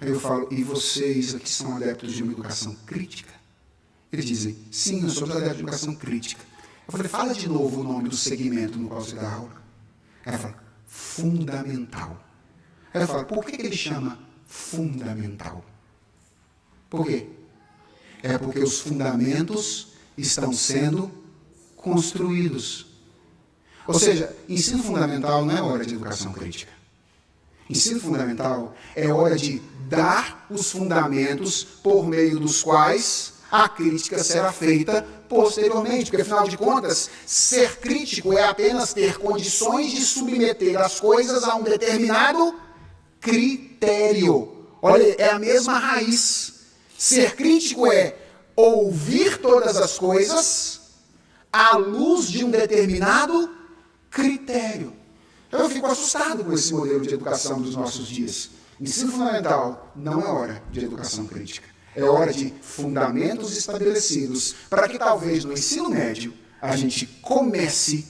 Aí eu falo, e vocês aqui são adeptos de uma educação crítica? Eles dizem, sim, nós somos adeptos de educação crítica. Eu falei, fala de novo o nome do segmento no qual você dá aula. Aí ela fala, fundamental. Aí eu falo, por que ele chama fundamental? Por quê? É porque os fundamentos estão sendo construídos. Ou seja, ensino fundamental não é hora de educação crítica. Ensino fundamental é hora de dar os fundamentos por meio dos quais a crítica será feita posteriormente, porque afinal de contas, ser crítico é apenas ter condições de submeter as coisas a um determinado critério. Olha, é a mesma raiz. Ser crítico é ouvir todas as coisas à luz de um determinado critério. Eu fico assustado com esse modelo de educação dos nossos dias. Ensino fundamental não é hora de educação crítica. É hora de fundamentos estabelecidos para que talvez no ensino médio a gente comece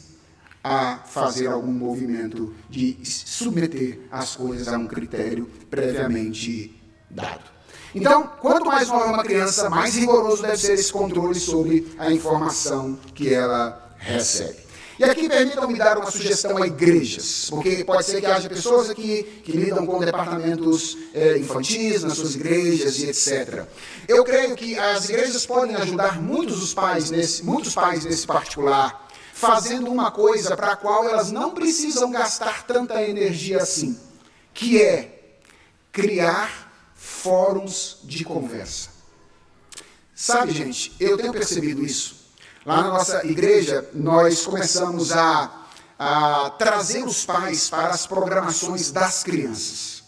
a fazer algum movimento de submeter as coisas a um critério previamente dado. Então, quanto mais nova uma criança, mais rigoroso deve ser esse controle sobre a informação que ela recebe. E aqui permitam-me dar uma sugestão a igrejas, porque pode ser que haja pessoas aqui que lidam com departamentos infantis nas suas igrejas e etc. Eu creio que as igrejas podem ajudar muitos pais nesse particular, fazendo uma coisa para a qual elas não precisam gastar tanta energia assim, que é criar fóruns de conversa. Sabe, gente, eu tenho percebido isso. Lá na nossa igreja, nós começamos a trazer os pais para as programações das crianças.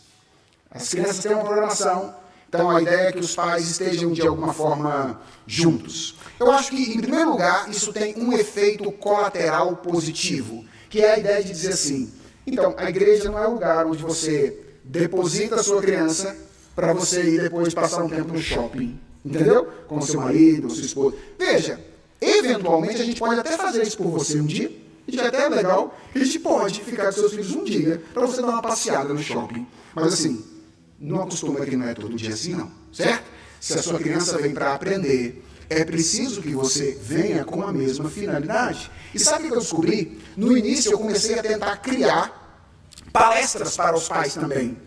As crianças têm uma programação, então a ideia é que os pais estejam de alguma forma juntos. Eu acho que, em primeiro lugar, isso tem um efeito colateral positivo, que é a ideia de dizer assim, então, a igreja não é o lugar onde você deposita a sua criança para você ir depois passar um tempo no shopping, entendeu? Com seu marido, sua esposa. Veja, eventualmente a gente pode até fazer isso por você um dia, e já até é legal, a gente pode ficar com seus filhos um dia para você dar uma passeada no shopping. Mas assim, não acostuma que não é todo dia assim não, certo? Se a sua criança vem para aprender, é preciso que você venha com a mesma finalidade. E sabe o que eu descobri? No início eu comecei a tentar criar palestras para os pais também.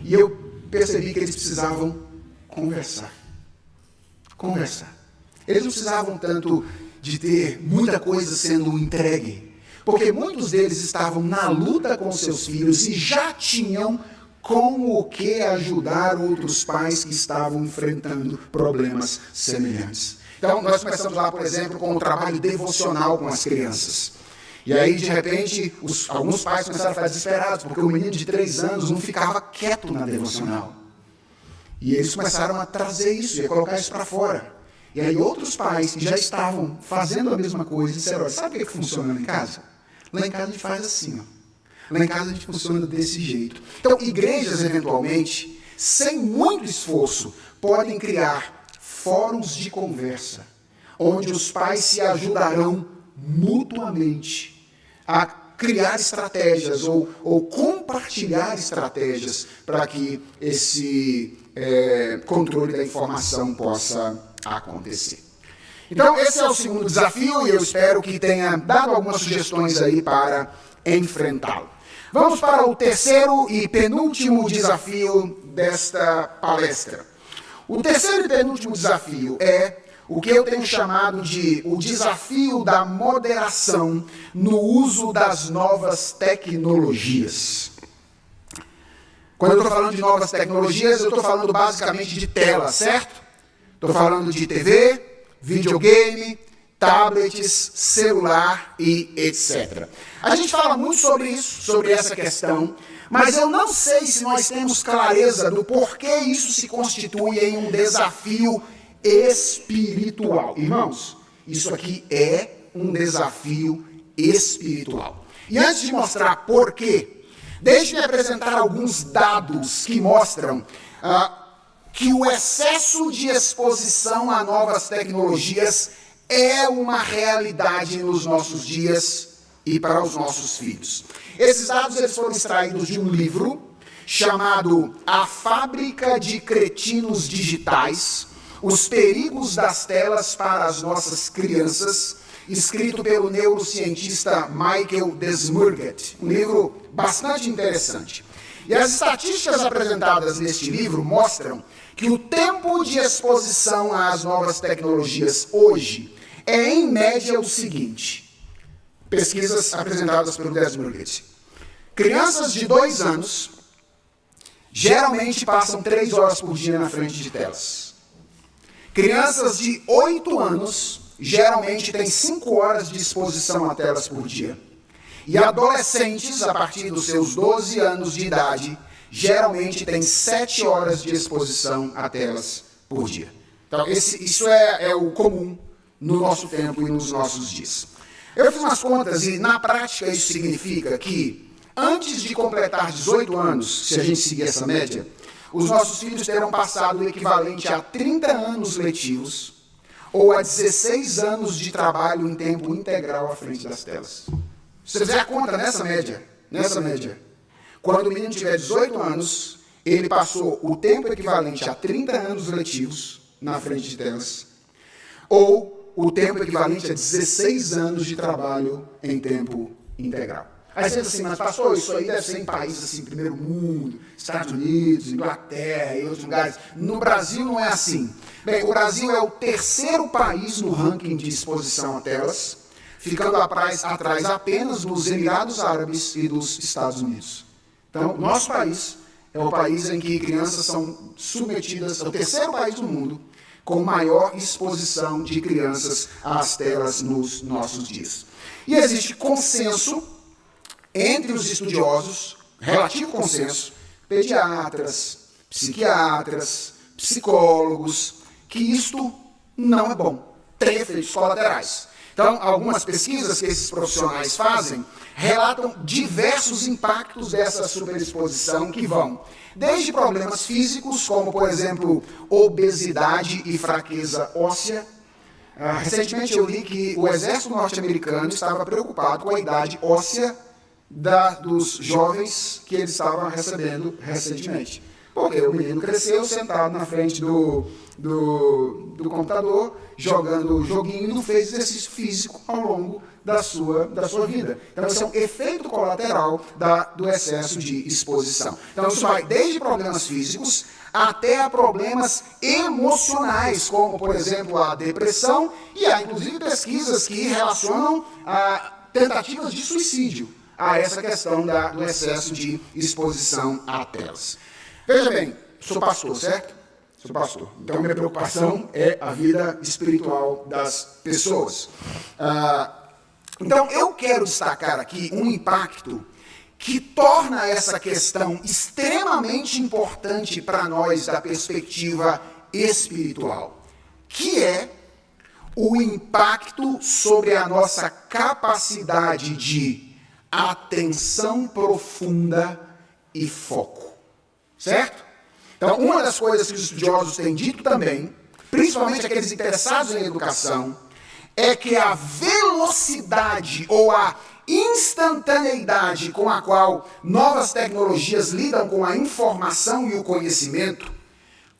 E eu percebi que eles precisavam conversar. Eles não precisavam tanto de ter muita coisa sendo entregue, porque muitos deles estavam na luta com seus filhos e já tinham com o que ajudar outros pais que estavam enfrentando problemas semelhantes. Então, nós começamos lá, por exemplo, com o trabalho devocional com as crianças. E aí, de repente, alguns pais começaram a ficar desesperados, porque o menino de 3 anos não ficava quieto na devocional. E eles começaram a trazer isso e a colocar isso para fora. E aí outros pais que já estavam fazendo a mesma coisa disseram, sabe o que funciona lá em casa? Lá em casa a gente faz assim, ó. Lá em casa a gente funciona desse jeito. Então, igrejas, eventualmente, sem muito esforço, podem criar fóruns de conversa, onde os pais se ajudarão mutuamente a criar estratégias ou compartilhar estratégias para que esse controle da informação possa acontecer. Então, esse é o segundo desafio e eu espero que tenha dado algumas sugestões aí para enfrentá-lo. Vamos para o terceiro e penúltimo desafio desta palestra. O terceiro e penúltimo desafio é o que eu tenho chamado de o desafio da moderação no uso das novas tecnologias. Quando eu estou falando de novas tecnologias, eu estou falando basicamente de tela, certo? Estou falando de TV, videogame, tablets, celular e etc. A gente fala muito sobre isso, sobre essa questão, mas eu não sei se nós temos clareza do porquê isso se constitui em um desafio espiritual. Irmãos, isso aqui é um desafio espiritual. E antes de mostrar porquê, deixe-me apresentar alguns dados que mostram que o excesso de exposição a novas tecnologias é uma realidade nos nossos dias e para os nossos filhos. Esses dados eles foram extraídos de um livro chamado A Fábrica de Cretinos Digitais, Os Perigos das Telas para as Nossas Crianças, escrito pelo neurocientista Michael Desmurget, um livro bastante interessante. E as estatísticas apresentadas neste livro mostram que o tempo de exposição às novas tecnologias hoje é, em média, o seguinte. Pesquisas apresentadas pelo Desmurget. Crianças de 2 anos geralmente passam 3 horas por dia na frente de telas. Crianças de 8 anos geralmente têm 5 horas de exposição a telas por dia. E adolescentes, a partir dos seus 12 anos de idade, geralmente têm 7 horas de exposição a telas por dia. Então, isso é o comum no nosso tempo e nos nossos dias. Eu fiz umas contas e, na prática, isso significa que, antes de completar 18 anos, se a gente seguir essa média, os nossos filhos terão passado o equivalente a 30 anos letivos ou a 16 anos de trabalho em tempo integral à frente das telas. Se você fizer a conta nessa média, quando o menino tiver 18 anos, ele passou o tempo equivalente a 30 anos letivos na frente de telas, ou o tempo equivalente a 16 anos de trabalho em tempo integral. Aí você diz assim, mas pastor, isso aí deve ser em países assim, primeiro mundo, Estados Unidos, Inglaterra e outros lugares. No Brasil não é assim. Bem, o Brasil é o terceiro país no ranking de exposição a telas, ficando atrás apenas dos Emirados Árabes e dos Estados Unidos. Então, nosso país é o país em que crianças são submetidas, é o terceiro país do mundo com maior exposição de crianças às telas nos nossos dias. E existe consenso entre os estudiosos, relativo consenso, pediatras, psiquiatras, psicólogos, que isto não é bom, tem efeitos colaterais. Então, algumas pesquisas que esses profissionais fazem relatam diversos impactos dessa superexposição que vão desde problemas físicos, como, por exemplo, obesidade e fraqueza óssea. Recentemente eu li que o exército norte-americano estava preocupado com a idade óssea dos jovens que ele estava recebendo recentemente. Porque o menino cresceu sentado na frente do computador, jogando o joguinho e não fez exercício físico ao longo da sua vida. Então, esse é um efeito colateral do excesso de exposição. Então, isso vai desde problemas físicos até a problemas emocionais, como, por exemplo, a depressão, e há, inclusive, pesquisas que relacionam tentativas de suicídio a essa questão do excesso de exposição a telas. Veja bem, sou pastor, certo? Sou pastor. Então, minha preocupação é a vida espiritual das pessoas. Então, eu quero destacar aqui um impacto que torna essa questão extremamente importante para nós da perspectiva espiritual, que é o impacto sobre a nossa capacidade de atenção profunda e foco. Certo? Então, uma das coisas que os estudiosos têm dito também, principalmente aqueles interessados em educação, é que a velocidade ou a instantaneidade com a qual novas tecnologias lidam com a informação e o conhecimento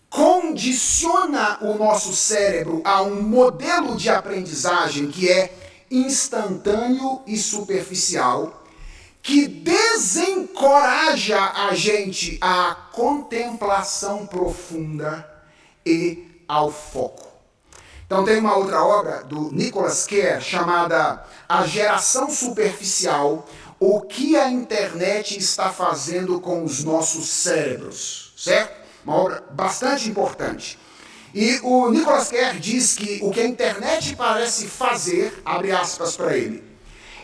condiciona o nosso cérebro a um modelo de aprendizagem que é instantâneo e superficial, que desencoraja a gente à contemplação profunda e ao foco. Então tem uma outra obra do Nicholas Carr chamada A Geração Superficial, o que a internet está fazendo com os nossos cérebros, certo? Uma obra bastante importante. E o Nicholas Carr diz que o que a internet parece fazer, abre aspas para ele,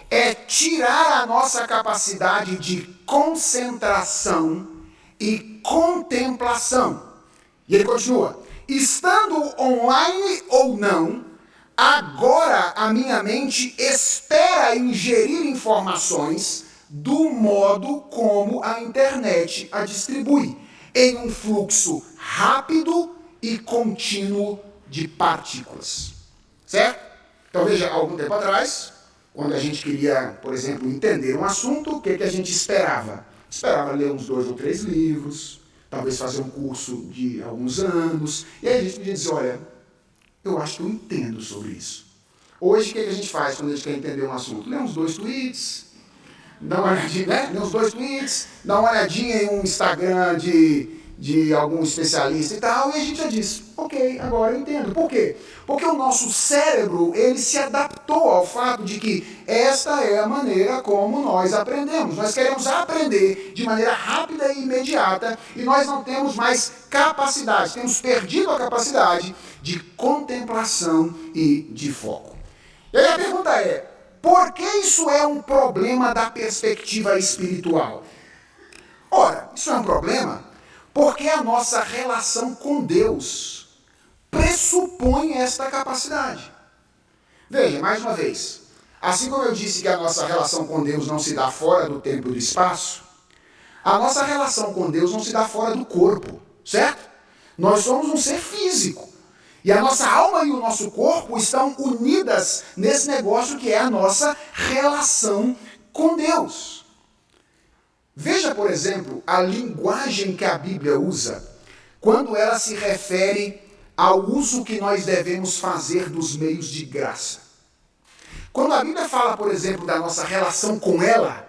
é tirar a nossa capacidade de concentração e contemplação. E ele continua, estando online ou não, agora a minha mente espera ingerir informações do modo como a internet a distribui, em um fluxo rápido e contínuo de partículas. Certo? Então veja, algum tempo atrás, quando a gente queria, por exemplo, entender um assunto, o que a gente esperava? Esperava ler uns 2 ou 3 livros, talvez fazer um curso de alguns anos, e aí a gente podia dizer, olha, eu acho que eu entendo sobre isso. Hoje, o que a gente faz quando a gente quer entender um assunto? Lê uns 2 tweets, dá uma olhadinha, né? Lê uns 2 tweets, dá uma olhadinha em um Instagram de algum especialista e tal, e a gente já diz, ok, agora eu entendo. Por quê? Porque o nosso cérebro, ele se adaptou ao fato de que esta é a maneira como nós aprendemos. Nós queremos aprender de maneira rápida e imediata, e nós não temos mais capacidade, temos perdido a capacidade de contemplação e de foco. E aí a pergunta é, por que isso é um problema da perspectiva espiritual? Ora, isso é um problema porque a nossa relação com Deus pressupõe esta capacidade. Veja, mais uma vez, assim como eu disse que a nossa relação com Deus não se dá fora do tempo e do espaço, a nossa relação com Deus não se dá fora do corpo, certo? Nós somos um ser físico. E a nossa alma e o nosso corpo estão unidas nesse negócio que é a nossa relação com Deus. Veja, por exemplo, a linguagem que a Bíblia usa quando ela se refere ao uso que nós devemos fazer dos meios de graça. Quando a Bíblia fala, por exemplo, da nossa relação com ela,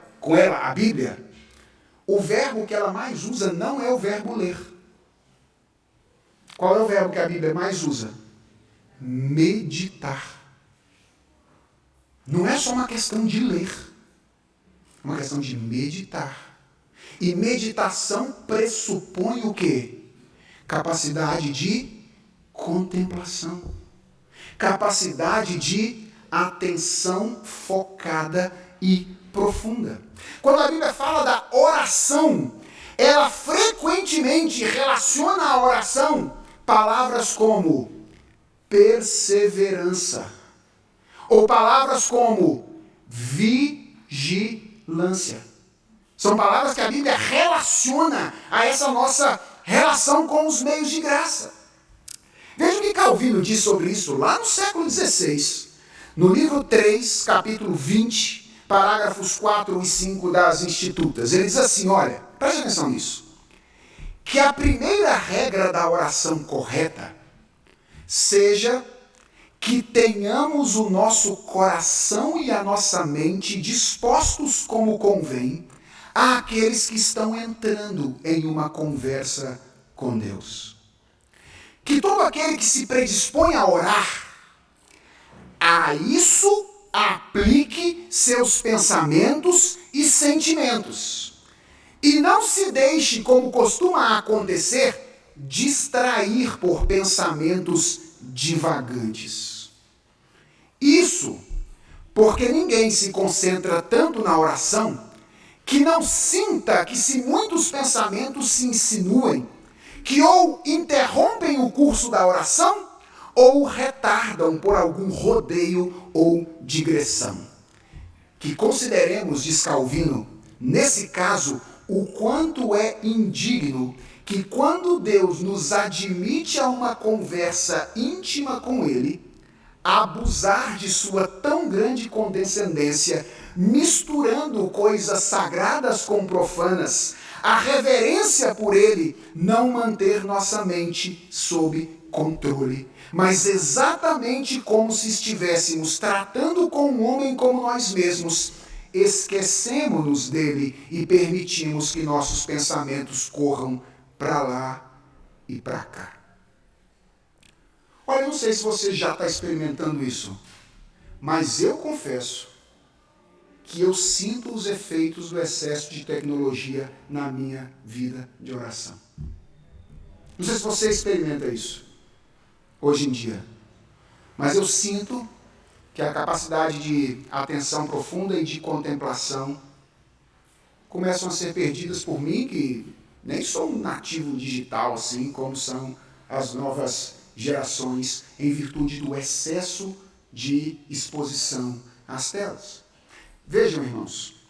a Bíblia, o verbo que ela mais usa não é o verbo ler. Qual é o verbo que a Bíblia mais usa? Meditar. Não é só uma questão de ler, é uma questão de meditar. E meditação pressupõe o quê? Capacidade de contemplação. Capacidade de atenção focada e profunda. Quando a Bíblia fala da oração, ela frequentemente relaciona a oração palavras como perseverança, ou palavras como vigilância. São palavras que a Bíblia relaciona a essa nossa relação com os meios de graça. Veja o que Calvino diz sobre isso lá no século XVI, no livro 3, capítulo 20, parágrafos 4 e 5 das Institutas. Ele diz assim, olha, preste atenção nisso, que a primeira regra da oração correta seja que tenhamos o nosso coração e a nossa mente dispostos como convém àqueles que estão entrando em uma conversa com Deus. Que todo aquele que se predispõe a orar, a isso aplique seus pensamentos e sentimentos. E não se deixe, como costuma acontecer, distrair por pensamentos divagantes. Isso porque ninguém se concentra tanto na oração que não sinta que se muitos pensamentos se insinuem, que ou interrompem o curso da oração ou retardam por algum rodeio ou digressão. Que consideremos, diz Calvino, nesse caso, o quanto é indigno que quando Deus nos admite a uma conversa íntima com Ele, abusar de sua tão grande condescendência, misturando coisas sagradas com profanas, a reverência por Ele não manter nossa mente sob controle, mas exatamente como se estivéssemos tratando com um homem como nós mesmos, esquecemos-nos dele e permitimos que nossos pensamentos corram para lá e para cá. Olha, eu não sei se você já está experimentando isso, mas eu confesso que eu sinto os efeitos do excesso de tecnologia na minha vida de oração. Não sei se você experimenta isso hoje em dia, mas eu sinto que a capacidade de atenção profunda e de contemplação começam a ser perdidas por mim, que nem sou um nativo digital assim como são as novas gerações, em virtude do excesso de exposição às telas. Vejam, irmãos,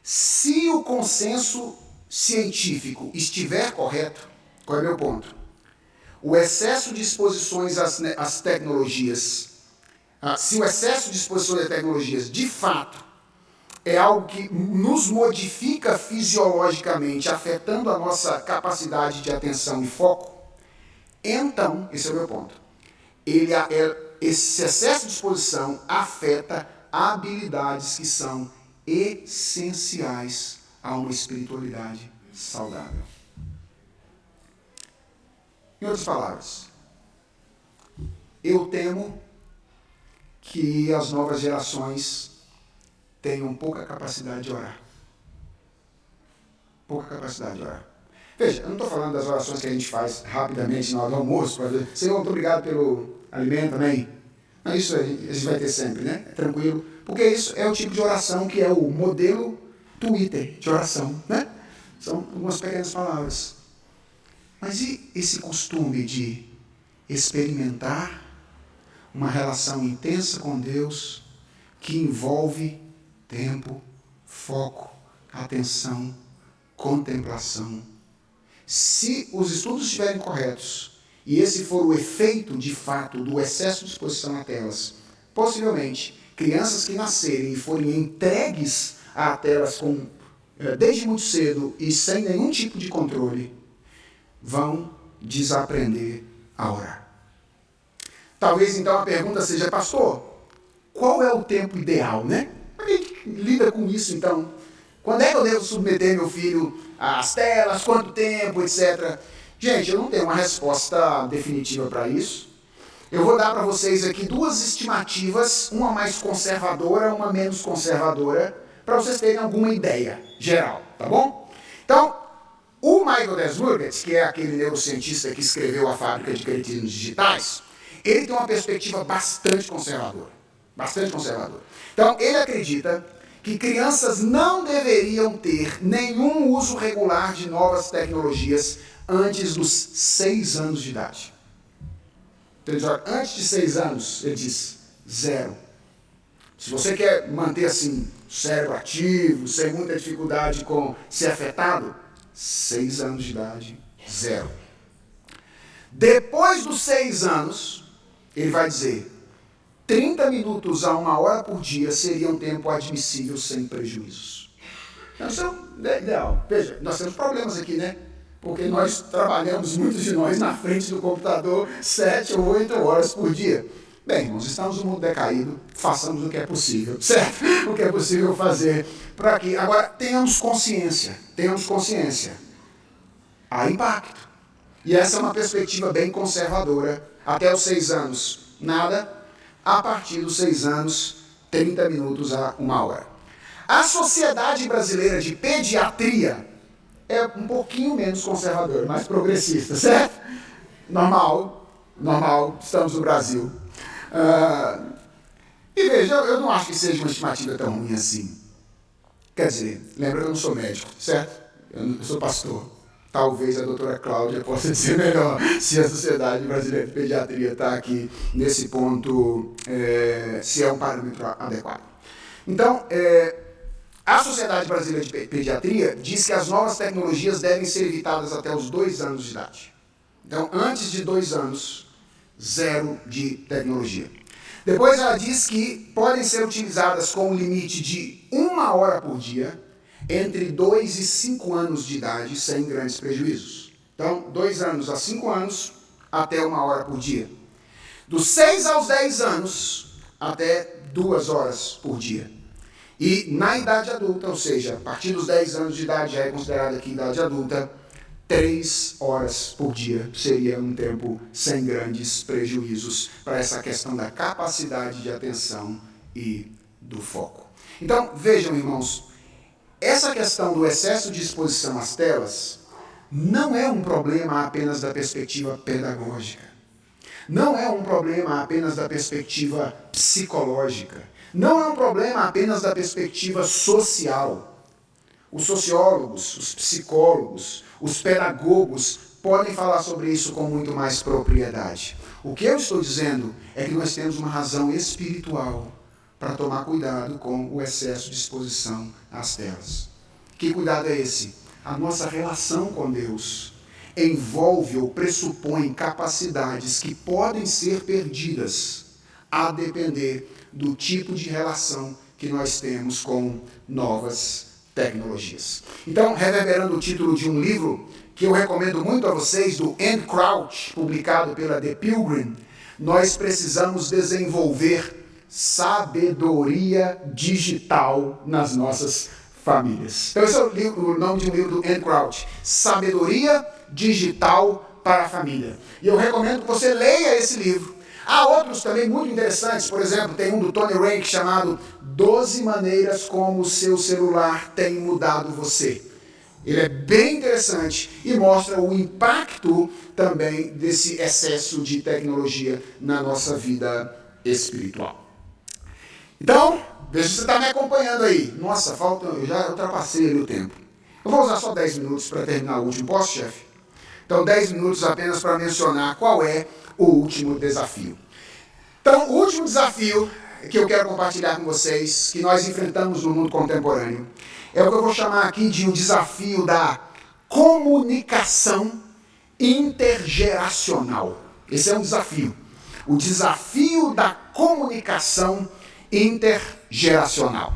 se o consenso científico estiver correto, qual é o meu ponto? O excesso de exposições às tecnologias, se o excesso de exposições às tecnologias de fato é algo que nos modifica fisiologicamente, afetando a nossa capacidade de atenção e foco, então, esse é o meu ponto, esse excesso de exposição afeta habilidades que são essenciais a uma espiritualidade saudável. Em outras palavras, eu temo que as novas gerações tenham pouca capacidade de orar. Pouca capacidade de orar. Veja, eu não estou falando das orações que a gente faz rapidamente na hora do almoço, para dizer, Senhor, muito obrigado pelo alimento, amém. Não, isso a gente vai ter sempre, né? Tranquilo. Porque isso é o tipo de oração que é o modelo Twitter de oração, né? São algumas pequenas palavras. Mas e esse costume de experimentar uma relação intensa com Deus que envolve tempo, foco, atenção, contemplação? Se os estudos estiverem corretos, e esse for o efeito, de fato, do excesso de exposição a telas, possivelmente, crianças que nascerem e forem entregues a telas desde muito cedo e sem nenhum tipo de controle, vão desaprender a orar. Talvez, então, a pergunta seja, pastor, qual é o tempo ideal, né? A gente lida com isso, então. Quando é que eu devo submeter meu filho às telas? Quanto tempo, etc. Gente, eu não tenho uma resposta definitiva para isso. Eu vou dar para vocês aqui duas estimativas, uma mais conservadora, uma menos conservadora, para vocês terem alguma ideia geral, tá bom? Então, o Michael Desmurget, que é aquele neurocientista que escreveu A Fábrica de Cretinos Digitais, ele tem uma perspectiva bastante conservadora. Bastante conservadora. Então, ele acredita que crianças não deveriam ter nenhum uso regular de novas tecnologias antes dos 6 anos de idade. Então, ele diz, olha, antes de 6 anos, ele diz, 0. Se você quer manter assim, o cérebro ativo, sem muita dificuldade com ser afetado, 6 anos de idade, 0. Depois dos 6 anos, ele vai dizer, 30 minutos a 1 hora por dia seria um tempo admissível sem prejuízos. Então, isso é ideal. Veja, nós temos problemas aqui, né? Porque nós trabalhamos, muitos de nós, na frente do computador 7 ou 8 horas por dia. Bem, irmãos, estamos no mundo decaído, façamos o que é possível, certo? O que é possível fazer para que... Agora, tenhamos consciência. Há impacto. E essa é uma perspectiva bem conservadora. Até os 6 anos, nada. A partir dos 6 anos, 30 minutos a 1 hora. A Sociedade Brasileira de Pediatria é um pouquinho menos conservadora, mais progressista, certo? Normal, estamos no Brasil. E veja, eu não acho que seja uma estimativa tão ruim assim. Quer dizer, lembra que eu não sou médico, certo? Eu sou pastor. Talvez a doutora Cláudia possa dizer melhor se a Sociedade Brasileira de Pediatria está aqui nesse ponto, se é um parâmetro adequado. Então, a Sociedade Brasileira de Pediatria diz que as novas tecnologias devem ser evitadas até os 2 anos de idade. Então, antes de 2 anos, 0 de tecnologia. Depois ela diz que podem ser utilizadas com um limite de 1 hora por dia, entre 2 e 5 anos de idade, sem grandes prejuízos. Então, 2 anos a 5 anos, até 1 hora por dia. Dos 6 aos 10 anos, até 2 horas por dia. E na idade adulta, ou seja, a partir dos 10 anos de idade já é considerada aqui idade adulta, 3 horas por dia seria um tempo sem grandes prejuízos para essa questão da capacidade de atenção e do foco. Então, vejam, irmãos, essa questão do excesso de exposição às telas não é um problema apenas da perspectiva pedagógica. Não é um problema apenas da perspectiva psicológica. Não é um problema apenas da perspectiva social. Os sociólogos, os psicólogos, os pedagogos podem falar sobre isso com muito mais propriedade. O que eu estou dizendo é que nós temos uma razão espiritual para tomar cuidado com o excesso de exposição às telas. Que cuidado é esse? A nossa relação com Deus envolve ou pressupõe capacidades que podem ser perdidas a depender do tipo de relação que nós temos com novas tecnologias. Então, reverberando o título de um livro que eu recomendo muito a vocês, do Andy Crouch, publicado pela The Pilgrim, nós precisamos desenvolver sabedoria digital nas nossas famílias. Então, esse é o nome de um livro do Andy Crouch, Sabedoria Digital para a Família. E eu recomendo que você leia esse livro. Há outros também muito interessantes, por exemplo, tem um do Tony Rank chamado 12 Maneiras Como o Seu Celular Tem Mudado Você. Ele é bem interessante e mostra o impacto também desse excesso de tecnologia na nossa vida espiritual. Então, veja se você está me acompanhando aí. Nossa, eu já ultrapassei ali o tempo. Eu vou usar só 10 minutos para terminar o último. Posso, chefe? Então, 10 minutos apenas para mencionar qual é o último desafio. Então, o último desafio que eu quero compartilhar com vocês, que nós enfrentamos no mundo contemporâneo, é o que eu vou chamar aqui de o desafio da comunicação intergeracional. Esse é um desafio. O desafio da comunicação intergeracional.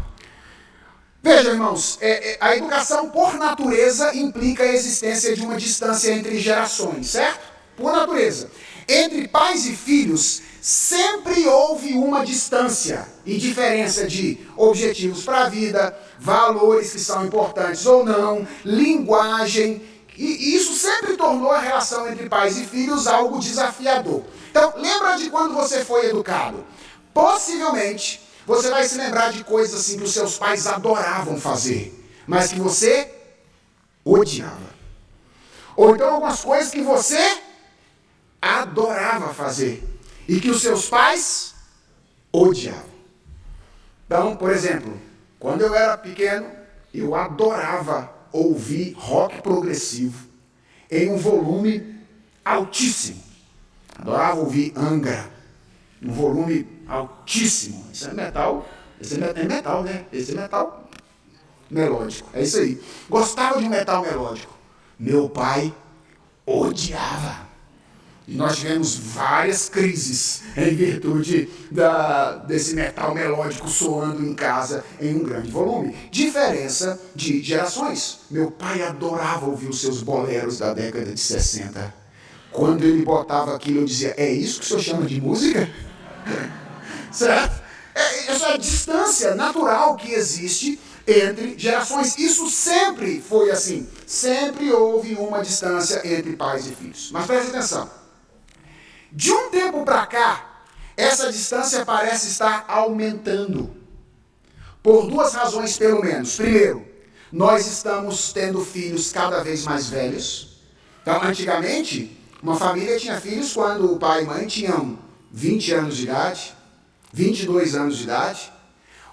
Vejam, irmãos, a educação, por natureza, implica a existência de uma distância entre gerações, certo? Por natureza. Entre pais e filhos, sempre houve uma distância e diferença de objetivos para a vida, valores que são importantes ou não, linguagem, e isso sempre tornou a relação entre pais e filhos algo desafiador. Então, lembra de quando você foi educado? Possivelmente, você vai se lembrar de coisas assim que os seus pais adoravam fazer, mas que você odiava. Ou então algumas coisas que você adorava fazer e que os seus pais odiavam. Então, por exemplo, quando eu era pequeno, eu adorava ouvir rock progressivo em um volume altíssimo. Adorava ouvir Angra, um volume altíssimo. Isso é metal, é metal, né? Esse é metal melódico, é isso aí. Gostava de metal melódico. Meu pai odiava. E nós tivemos várias crises em virtude desse metal melódico soando em casa em um grande volume. Diferença de gerações. Meu pai adorava ouvir os seus boleros da década de 60. Quando ele botava aquilo, eu dizia, é isso que o senhor chama de música? Certo? Essa é a distância natural que existe entre gerações. Isso sempre foi assim. Sempre houve uma distância entre pais e filhos. Mas preste atenção. De um tempo para cá, essa distância parece estar aumentando. Por duas razões, pelo menos. Primeiro, nós estamos tendo filhos cada vez mais velhos. Então, antigamente, uma família tinha filhos quando o pai e a mãe tinham 20 anos de idade, 22 anos de idade.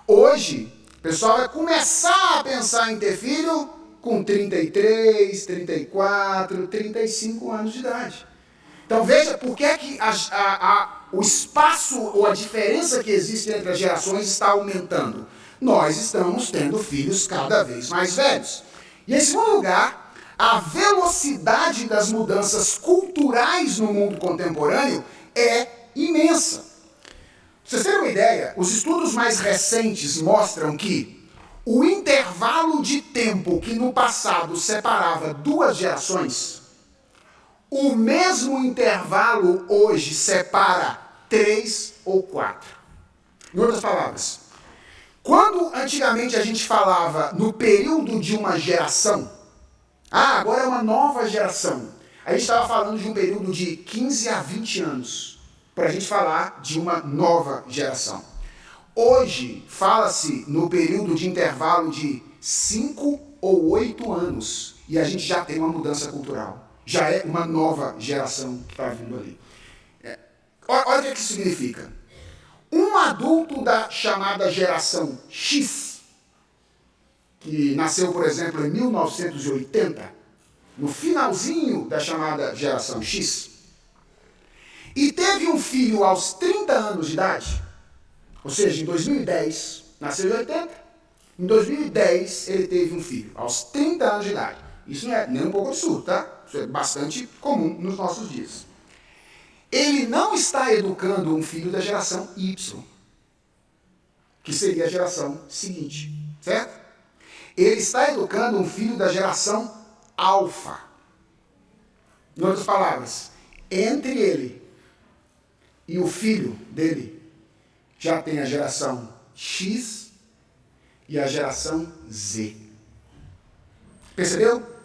Hoje, o pessoal vai começar a pensar em ter filho com 33, 34, 35 anos de idade. Então veja por que o espaço ou a diferença que existe entre as gerações está aumentando. Nós estamos tendo filhos cada vez mais velhos. E em segundo lugar, a velocidade das mudanças culturais no mundo contemporâneo é imensa. Pra vocês terem uma ideia, os estudos mais recentes mostram que o intervalo de tempo que no passado separava duas gerações, o mesmo intervalo hoje separa 3 ou 4. Em outras palavras, quando antigamente a gente falava no período de uma geração, Ah, agora é uma nova geração. A gente estava falando de um período de 15 a 20 anos, para a gente falar de uma nova geração. Hoje, fala-se no período de intervalo de 5 ou 8 anos, e a gente já tem uma mudança cultural. Já é uma nova geração que está vindo ali. Olha o que isso significa. Um adulto da chamada geração X, que nasceu, por exemplo, em 1980, no finalzinho da chamada geração X, e teve um filho aos 30 anos de idade, ou seja, em 2010, nasceu em 80, em 2010 ele teve um filho aos 30 anos de idade. Isso não é nem um pouco absurdo, tá? Isso é bastante comum nos nossos dias. Ele não está educando um filho da geração Y, que seria a geração seguinte, certo? Ele está educando um filho da geração alfa. Em outras palavras, entre ele e o filho dele, já tem a geração X e a geração Z. Percebeu?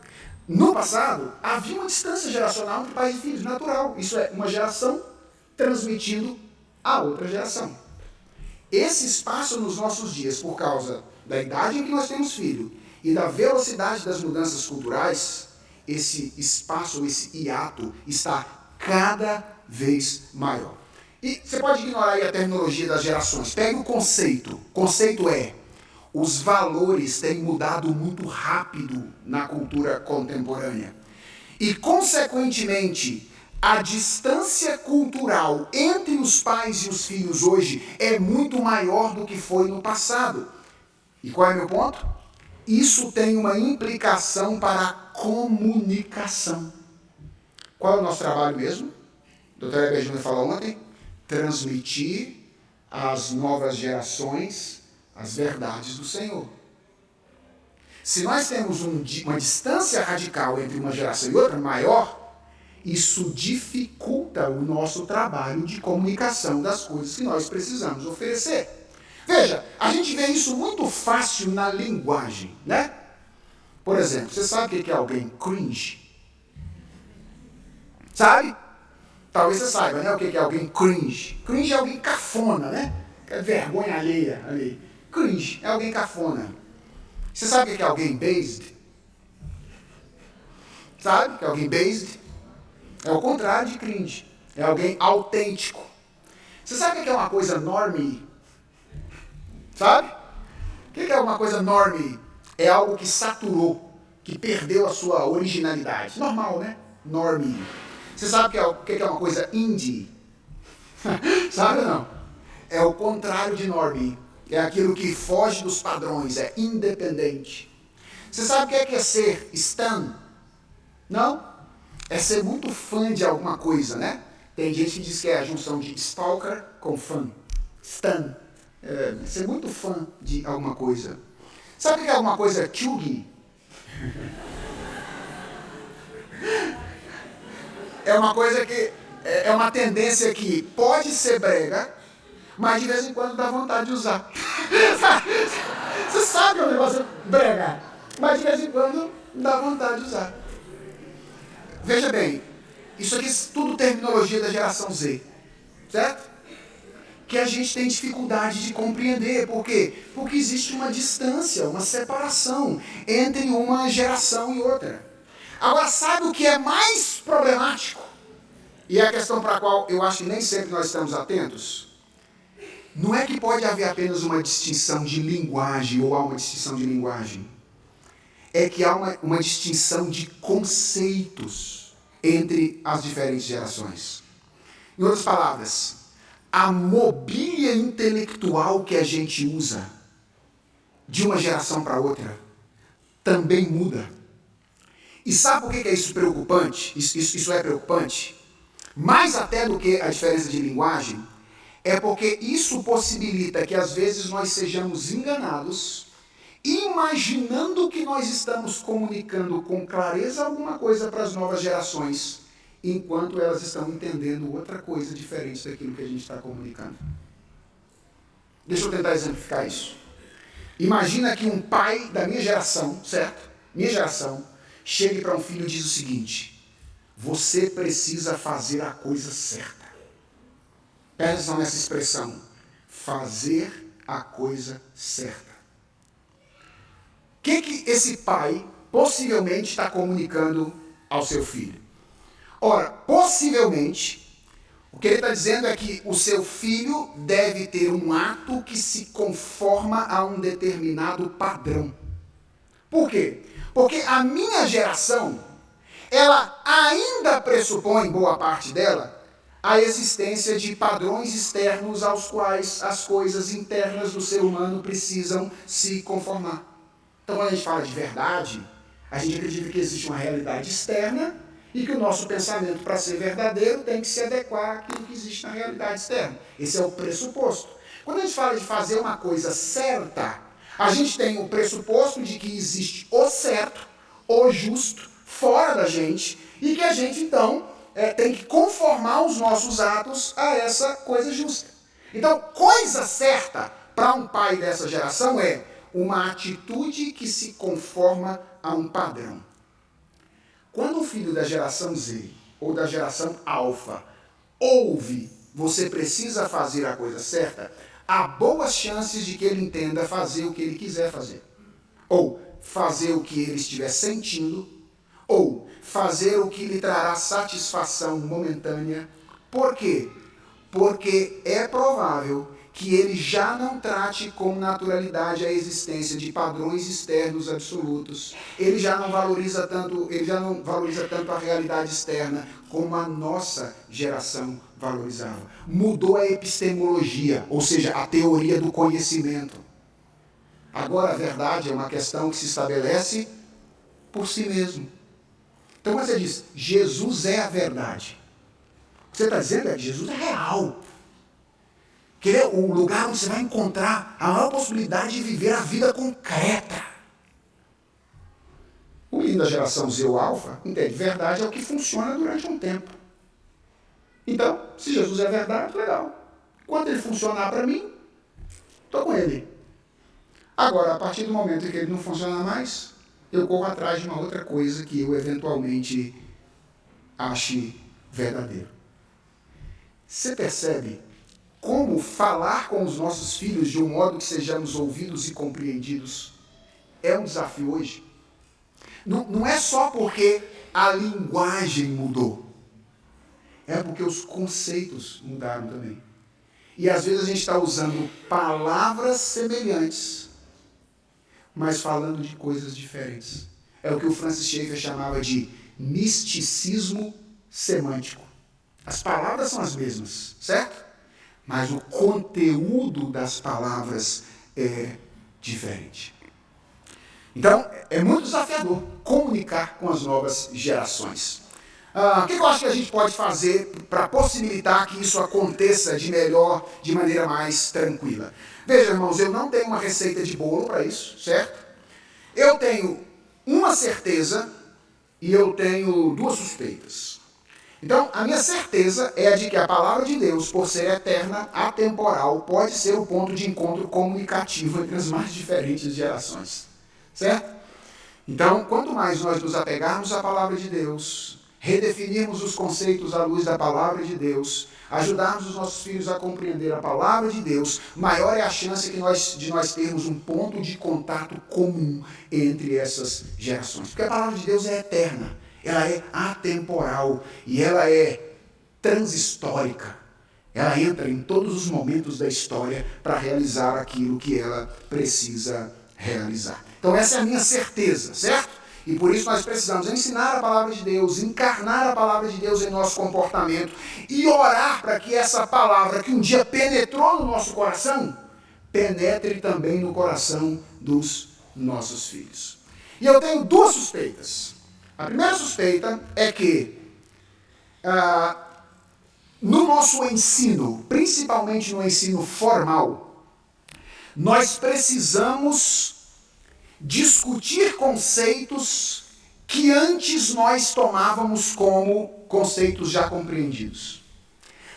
No passado, havia uma distância geracional entre pais e filhos, natural. Isso é, uma geração transmitindo a outra geração. Esse espaço nos nossos dias, por causa da idade em que nós temos filho e da velocidade das mudanças culturais, esse espaço, esse hiato está cada vez maior. E você pode ignorar aí a terminologia das gerações. Pegue o conceito. O conceito é: os valores têm mudado muito rápido na cultura contemporânea. E, consequentemente, a distância cultural entre os pais e os filhos hoje é muito maior do que foi no passado. E qual é meu ponto? Isso tem uma implicação para a comunicação. Qual é o nosso trabalho mesmo? O Dr. Heber Júnior falou ontem: transmitir às novas gerações as verdades do Senhor. Se nós temos uma distância radical entre uma geração e outra maior, isso dificulta o nosso trabalho de comunicação das coisas que nós precisamos oferecer. Veja, a gente vê isso muito fácil na linguagem, né? Por exemplo, você sabe o que é alguém cringe? Sabe? Talvez você saiba, né? O que é alguém cringe? Cringe é alguém cafona, né? É vergonha alheia ali. Cringe é alguém cafona. Você sabe o que é alguém based? Sabe o que é alguém based? É o contrário de cringe. É alguém autêntico. Você sabe o que é uma coisa normie? Sabe? O que é uma coisa normie? É algo que saturou, que perdeu a sua originalidade. Normal, né? Normie. Você sabe o que é uma coisa indie? Sabe ou não? É o contrário de normie. É aquilo que foge dos padrões, é independente. Você sabe o que é ser stan? Não? É ser muito fã de alguma coisa, né? Tem gente que diz que é a junção de stalker com fã. Stan. É ser muito fã de alguma coisa. Sabe o que é alguma coisa chuggy? É uma coisa que é uma tendência que pode ser brega, mas de vez em quando dá vontade de usar. Você sabe que é um negócio brega, mas de vez em quando dá vontade de usar. Veja bem, isso aqui é tudo terminologia da geração Z, certo? Que a gente tem dificuldade de compreender. Por quê? Porque existe uma distância, uma separação entre uma geração e outra. Agora, sabe o que é mais problemático? E é a questão para a qual eu acho que nem sempre nós estamos atentos. Não é que pode haver apenas uma distinção de linguagem, ou há uma distinção de linguagem. É que há uma distinção de conceitos entre as diferentes gerações. Em outras palavras, a mobília intelectual que a gente usa de uma geração para outra também muda. E sabe por que é isso preocupante? Isso é preocupante? Mais até do que a diferença de linguagem, é porque isso possibilita que às vezes nós sejamos enganados, imaginando que nós estamos comunicando com clareza alguma coisa para as novas gerações, enquanto elas estão entendendo outra coisa diferente daquilo que a gente está comunicando. Deixa eu tentar exemplificar isso. Imagina que um pai da minha geração, certo? Minha geração, chegue para um filho e diz o seguinte: você precisa fazer a coisa certa. Presta atenção nessa expressão, fazer a coisa certa. O que esse pai possivelmente está comunicando ao seu filho? Ora, possivelmente, o que ele está dizendo é que o seu filho deve ter um ato que se conforma a um determinado padrão. Por quê? Porque a minha geração, ela ainda pressupõe, boa parte dela, a existência de padrões externos aos quais as coisas internas do ser humano precisam se conformar. Então, quando a gente fala de verdade, a gente acredita que existe uma realidade externa e que o nosso pensamento, para ser verdadeiro, tem que se adequar àquilo que existe na realidade externa. Esse é o pressuposto. Quando a gente fala de fazer uma coisa certa, a gente tem o pressuposto de que existe o certo, o justo, fora da gente, e que a gente, então, tem que conformar os nossos atos a essa coisa justa. Então, coisa certa para um pai dessa geração é uma atitude que se conforma a um padrão. Quando o filho da geração Z ou da geração Alfa ouve, você precisa fazer a coisa certa, há boas chances de que ele entenda fazer o que ele quiser fazer. Ou fazer o que ele estiver sentindo, ou fazer o que lhe trará satisfação momentânea. Por quê? Porque é provável que ele já não trate com naturalidade a existência de padrões externos absolutos. Ele já não valoriza tanto a realidade externa como a nossa geração valorizava. Mudou a epistemologia, ou seja, a teoria do conhecimento. Agora a verdade é uma questão que se estabelece por si mesmo. Então quando você diz, Jesus é a verdade, o que você está dizendo é que Jesus é real. Que é o lugar onde você vai encontrar a maior possibilidade de viver a vida concreta. O menino da geração Z ou Alfa entende, verdade é o que funciona durante um tempo. Então, se Jesus é verdade, legal. Quando ele funcionar para mim, estou com ele. Agora, a partir do momento em que ele não funciona mais, eu corro atrás de uma outra coisa que eu eventualmente ache verdadeiro. Você percebe como falar com os nossos filhos de um modo que sejamos ouvidos e compreendidos é um desafio hoje? Não é só porque a linguagem mudou, é porque os conceitos mudaram também. E às vezes a gente está usando palavras semelhantes, mas falando de coisas diferentes. É o que o Francis Schaeffer chamava de misticismo semântico. As palavras são as mesmas, certo? Mas o conteúdo das palavras é diferente. Então, é muito desafiador comunicar com as novas gerações. O que eu acho que a gente pode fazer para possibilitar que isso aconteça de melhor, de maneira mais tranquila? Veja, irmãos, eu não tenho uma receita de bolo para isso, certo? Eu tenho uma certeza e eu tenho duas suspeitas. Então, a minha certeza é a de que a palavra de Deus, por ser eterna, atemporal, pode ser o ponto de encontro comunicativo entre as mais diferentes gerações. Certo? Então, quanto mais nós nos apegarmos à palavra de Deus, redefinirmos os conceitos à luz da palavra de Deus, ajudarmos os nossos filhos a compreender a palavra de Deus, maior é a chance de nós termos um ponto de contato comum entre essas gerações. Porque a palavra de Deus é eterna, ela é atemporal e ela é transhistórica. Ela entra em todos os momentos da história para realizar aquilo que ela precisa realizar. Então essa é a minha certeza, certo? E por isso nós precisamos ensinar a palavra de Deus, encarnar a palavra de Deus em nosso comportamento e orar para que essa palavra que um dia penetrou no nosso coração, penetre também no coração dos nossos filhos. E eu tenho duas suspeitas. A primeira suspeita é que no nosso ensino, principalmente no ensino formal, nós precisamos discutir conceitos que antes nós tomávamos como conceitos já compreendidos.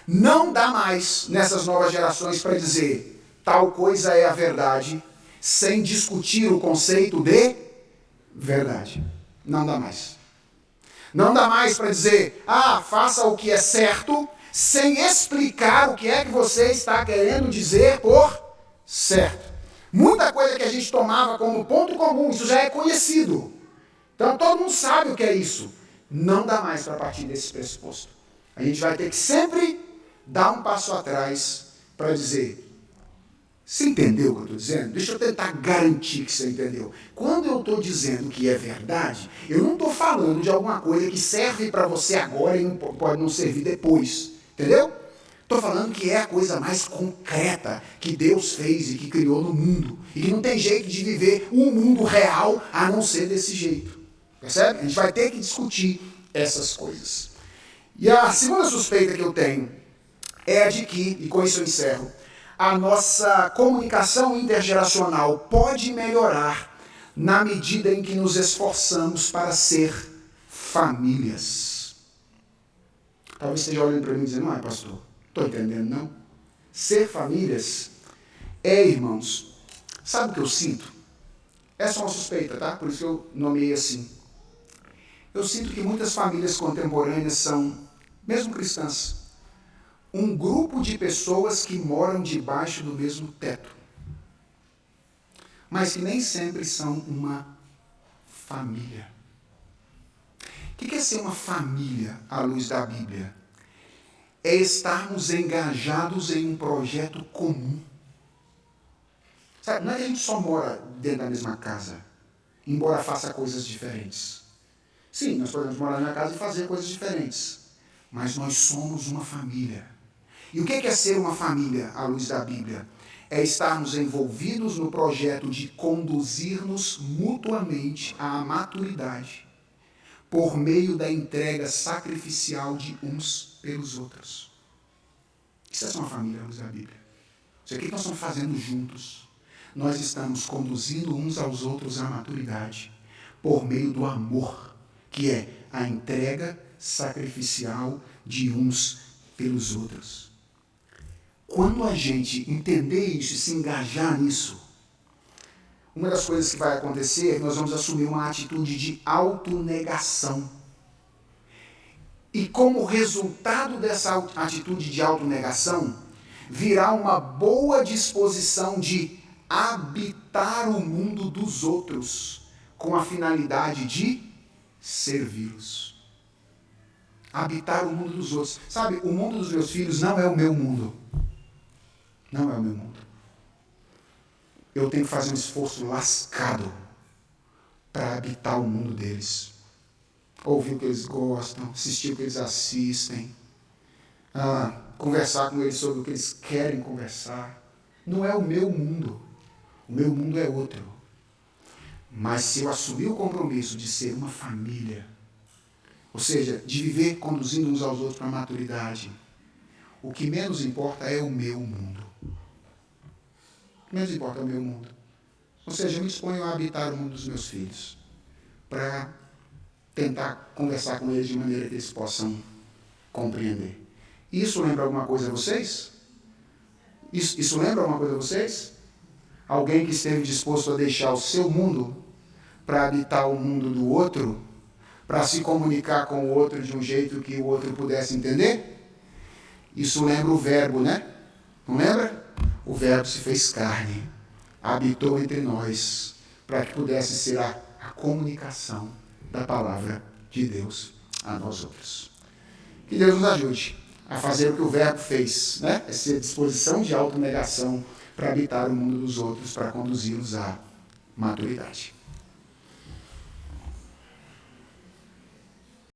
Não dá mais nessas novas gerações para dizer tal coisa é a verdade, sem discutir o conceito de verdade. Não dá mais. Não dá mais para dizer, faça o que é certo, sem explicar o que é que você está querendo dizer por certo. Muita coisa que a gente tomava como ponto comum, isso já é conhecido. Então todo mundo sabe o que é isso. Não dá mais para partir desse pressuposto. A gente vai ter que sempre dar um passo atrás para dizer, você entendeu o que eu estou dizendo? Deixa eu tentar garantir que você entendeu. Quando eu estou dizendo que é verdade, eu não estou falando de alguma coisa que serve para você agora e não pode não servir depois. Entendeu? Estou falando que é a coisa mais concreta que Deus fez e que criou no mundo. E que não tem jeito de viver um mundo real a não ser desse jeito. Percebe? A gente vai ter que discutir essas coisas. E a segunda suspeita que eu tenho é a de que, e com isso eu encerro, a nossa comunicação intergeracional pode melhorar na medida em que nos esforçamos para ser famílias. Talvez esteja olhando para mim e dizendo, não é, pastor, não estou entendendo, não. Ser famílias irmãos, sabe o que eu sinto? Essa é uma suspeita, tá? Por isso que eu nomeei assim. Eu sinto que muitas famílias contemporâneas são, mesmo cristãs, um grupo de pessoas que moram debaixo do mesmo teto, mas que nem sempre são uma família. O que é ser uma família à luz da Bíblia? É estarmos engajados em um projeto comum. Sabe, não é que a gente só mora dentro da mesma casa, embora faça coisas diferentes. Sim, nós podemos morar na casa e fazer coisas diferentes, mas nós somos uma família. E o que é ser uma família à luz da Bíblia? É estarmos envolvidos no projeto de conduzir-nos mutuamente à maturidade, por meio da entrega sacrificial de uns pelos outros. Isso é uma família à luz da Bíblia. Isso aqui que nós estamos fazendo juntos. Nós estamos conduzindo uns aos outros à maturidade, por meio do amor, que é a entrega sacrificial de uns pelos outros. Quando a gente entender isso e se engajar nisso, uma das coisas que vai acontecer é que nós vamos assumir uma atitude de autonegação. E como resultado dessa atitude de autonegação, virá uma boa disposição de habitar o mundo dos outros, com a finalidade de servi-los. Habitar o mundo dos outros. Sabe, o mundo dos meus filhos não é o meu mundo. Não é o meu mundo. Eu tenho que fazer um esforço lascado para habitar o mundo deles. Ouvir o que eles gostam, assistir o que eles assistem, conversar com eles sobre o que eles querem conversar. Não é o meu mundo. O meu mundo é outro. Mas se eu assumir o compromisso de ser uma família, ou seja, de viver conduzindo uns aos outros para a maturidade, o que menos importa é o meu mundo. O que menos importa é o meu mundo. Ou seja, eu me disponho a habitar o mundo dos meus filhos, para tentar conversar com eles de maneira que eles possam compreender. Isso lembra alguma coisa a vocês? Isso lembra alguma coisa a vocês? Alguém que esteve disposto a deixar o seu mundo para habitar o mundo do outro, para se comunicar com o outro de um jeito que o outro pudesse entender? Isso lembra o verbo, né? Não lembra? O verbo se fez carne, habitou entre nós, para que pudesse ser a comunicação da palavra de Deus a nós outros. Que Deus nos ajude a fazer o que o verbo fez, né? Essa disposição de autonegação para habitar o mundo dos outros, para conduzi-los à maturidade.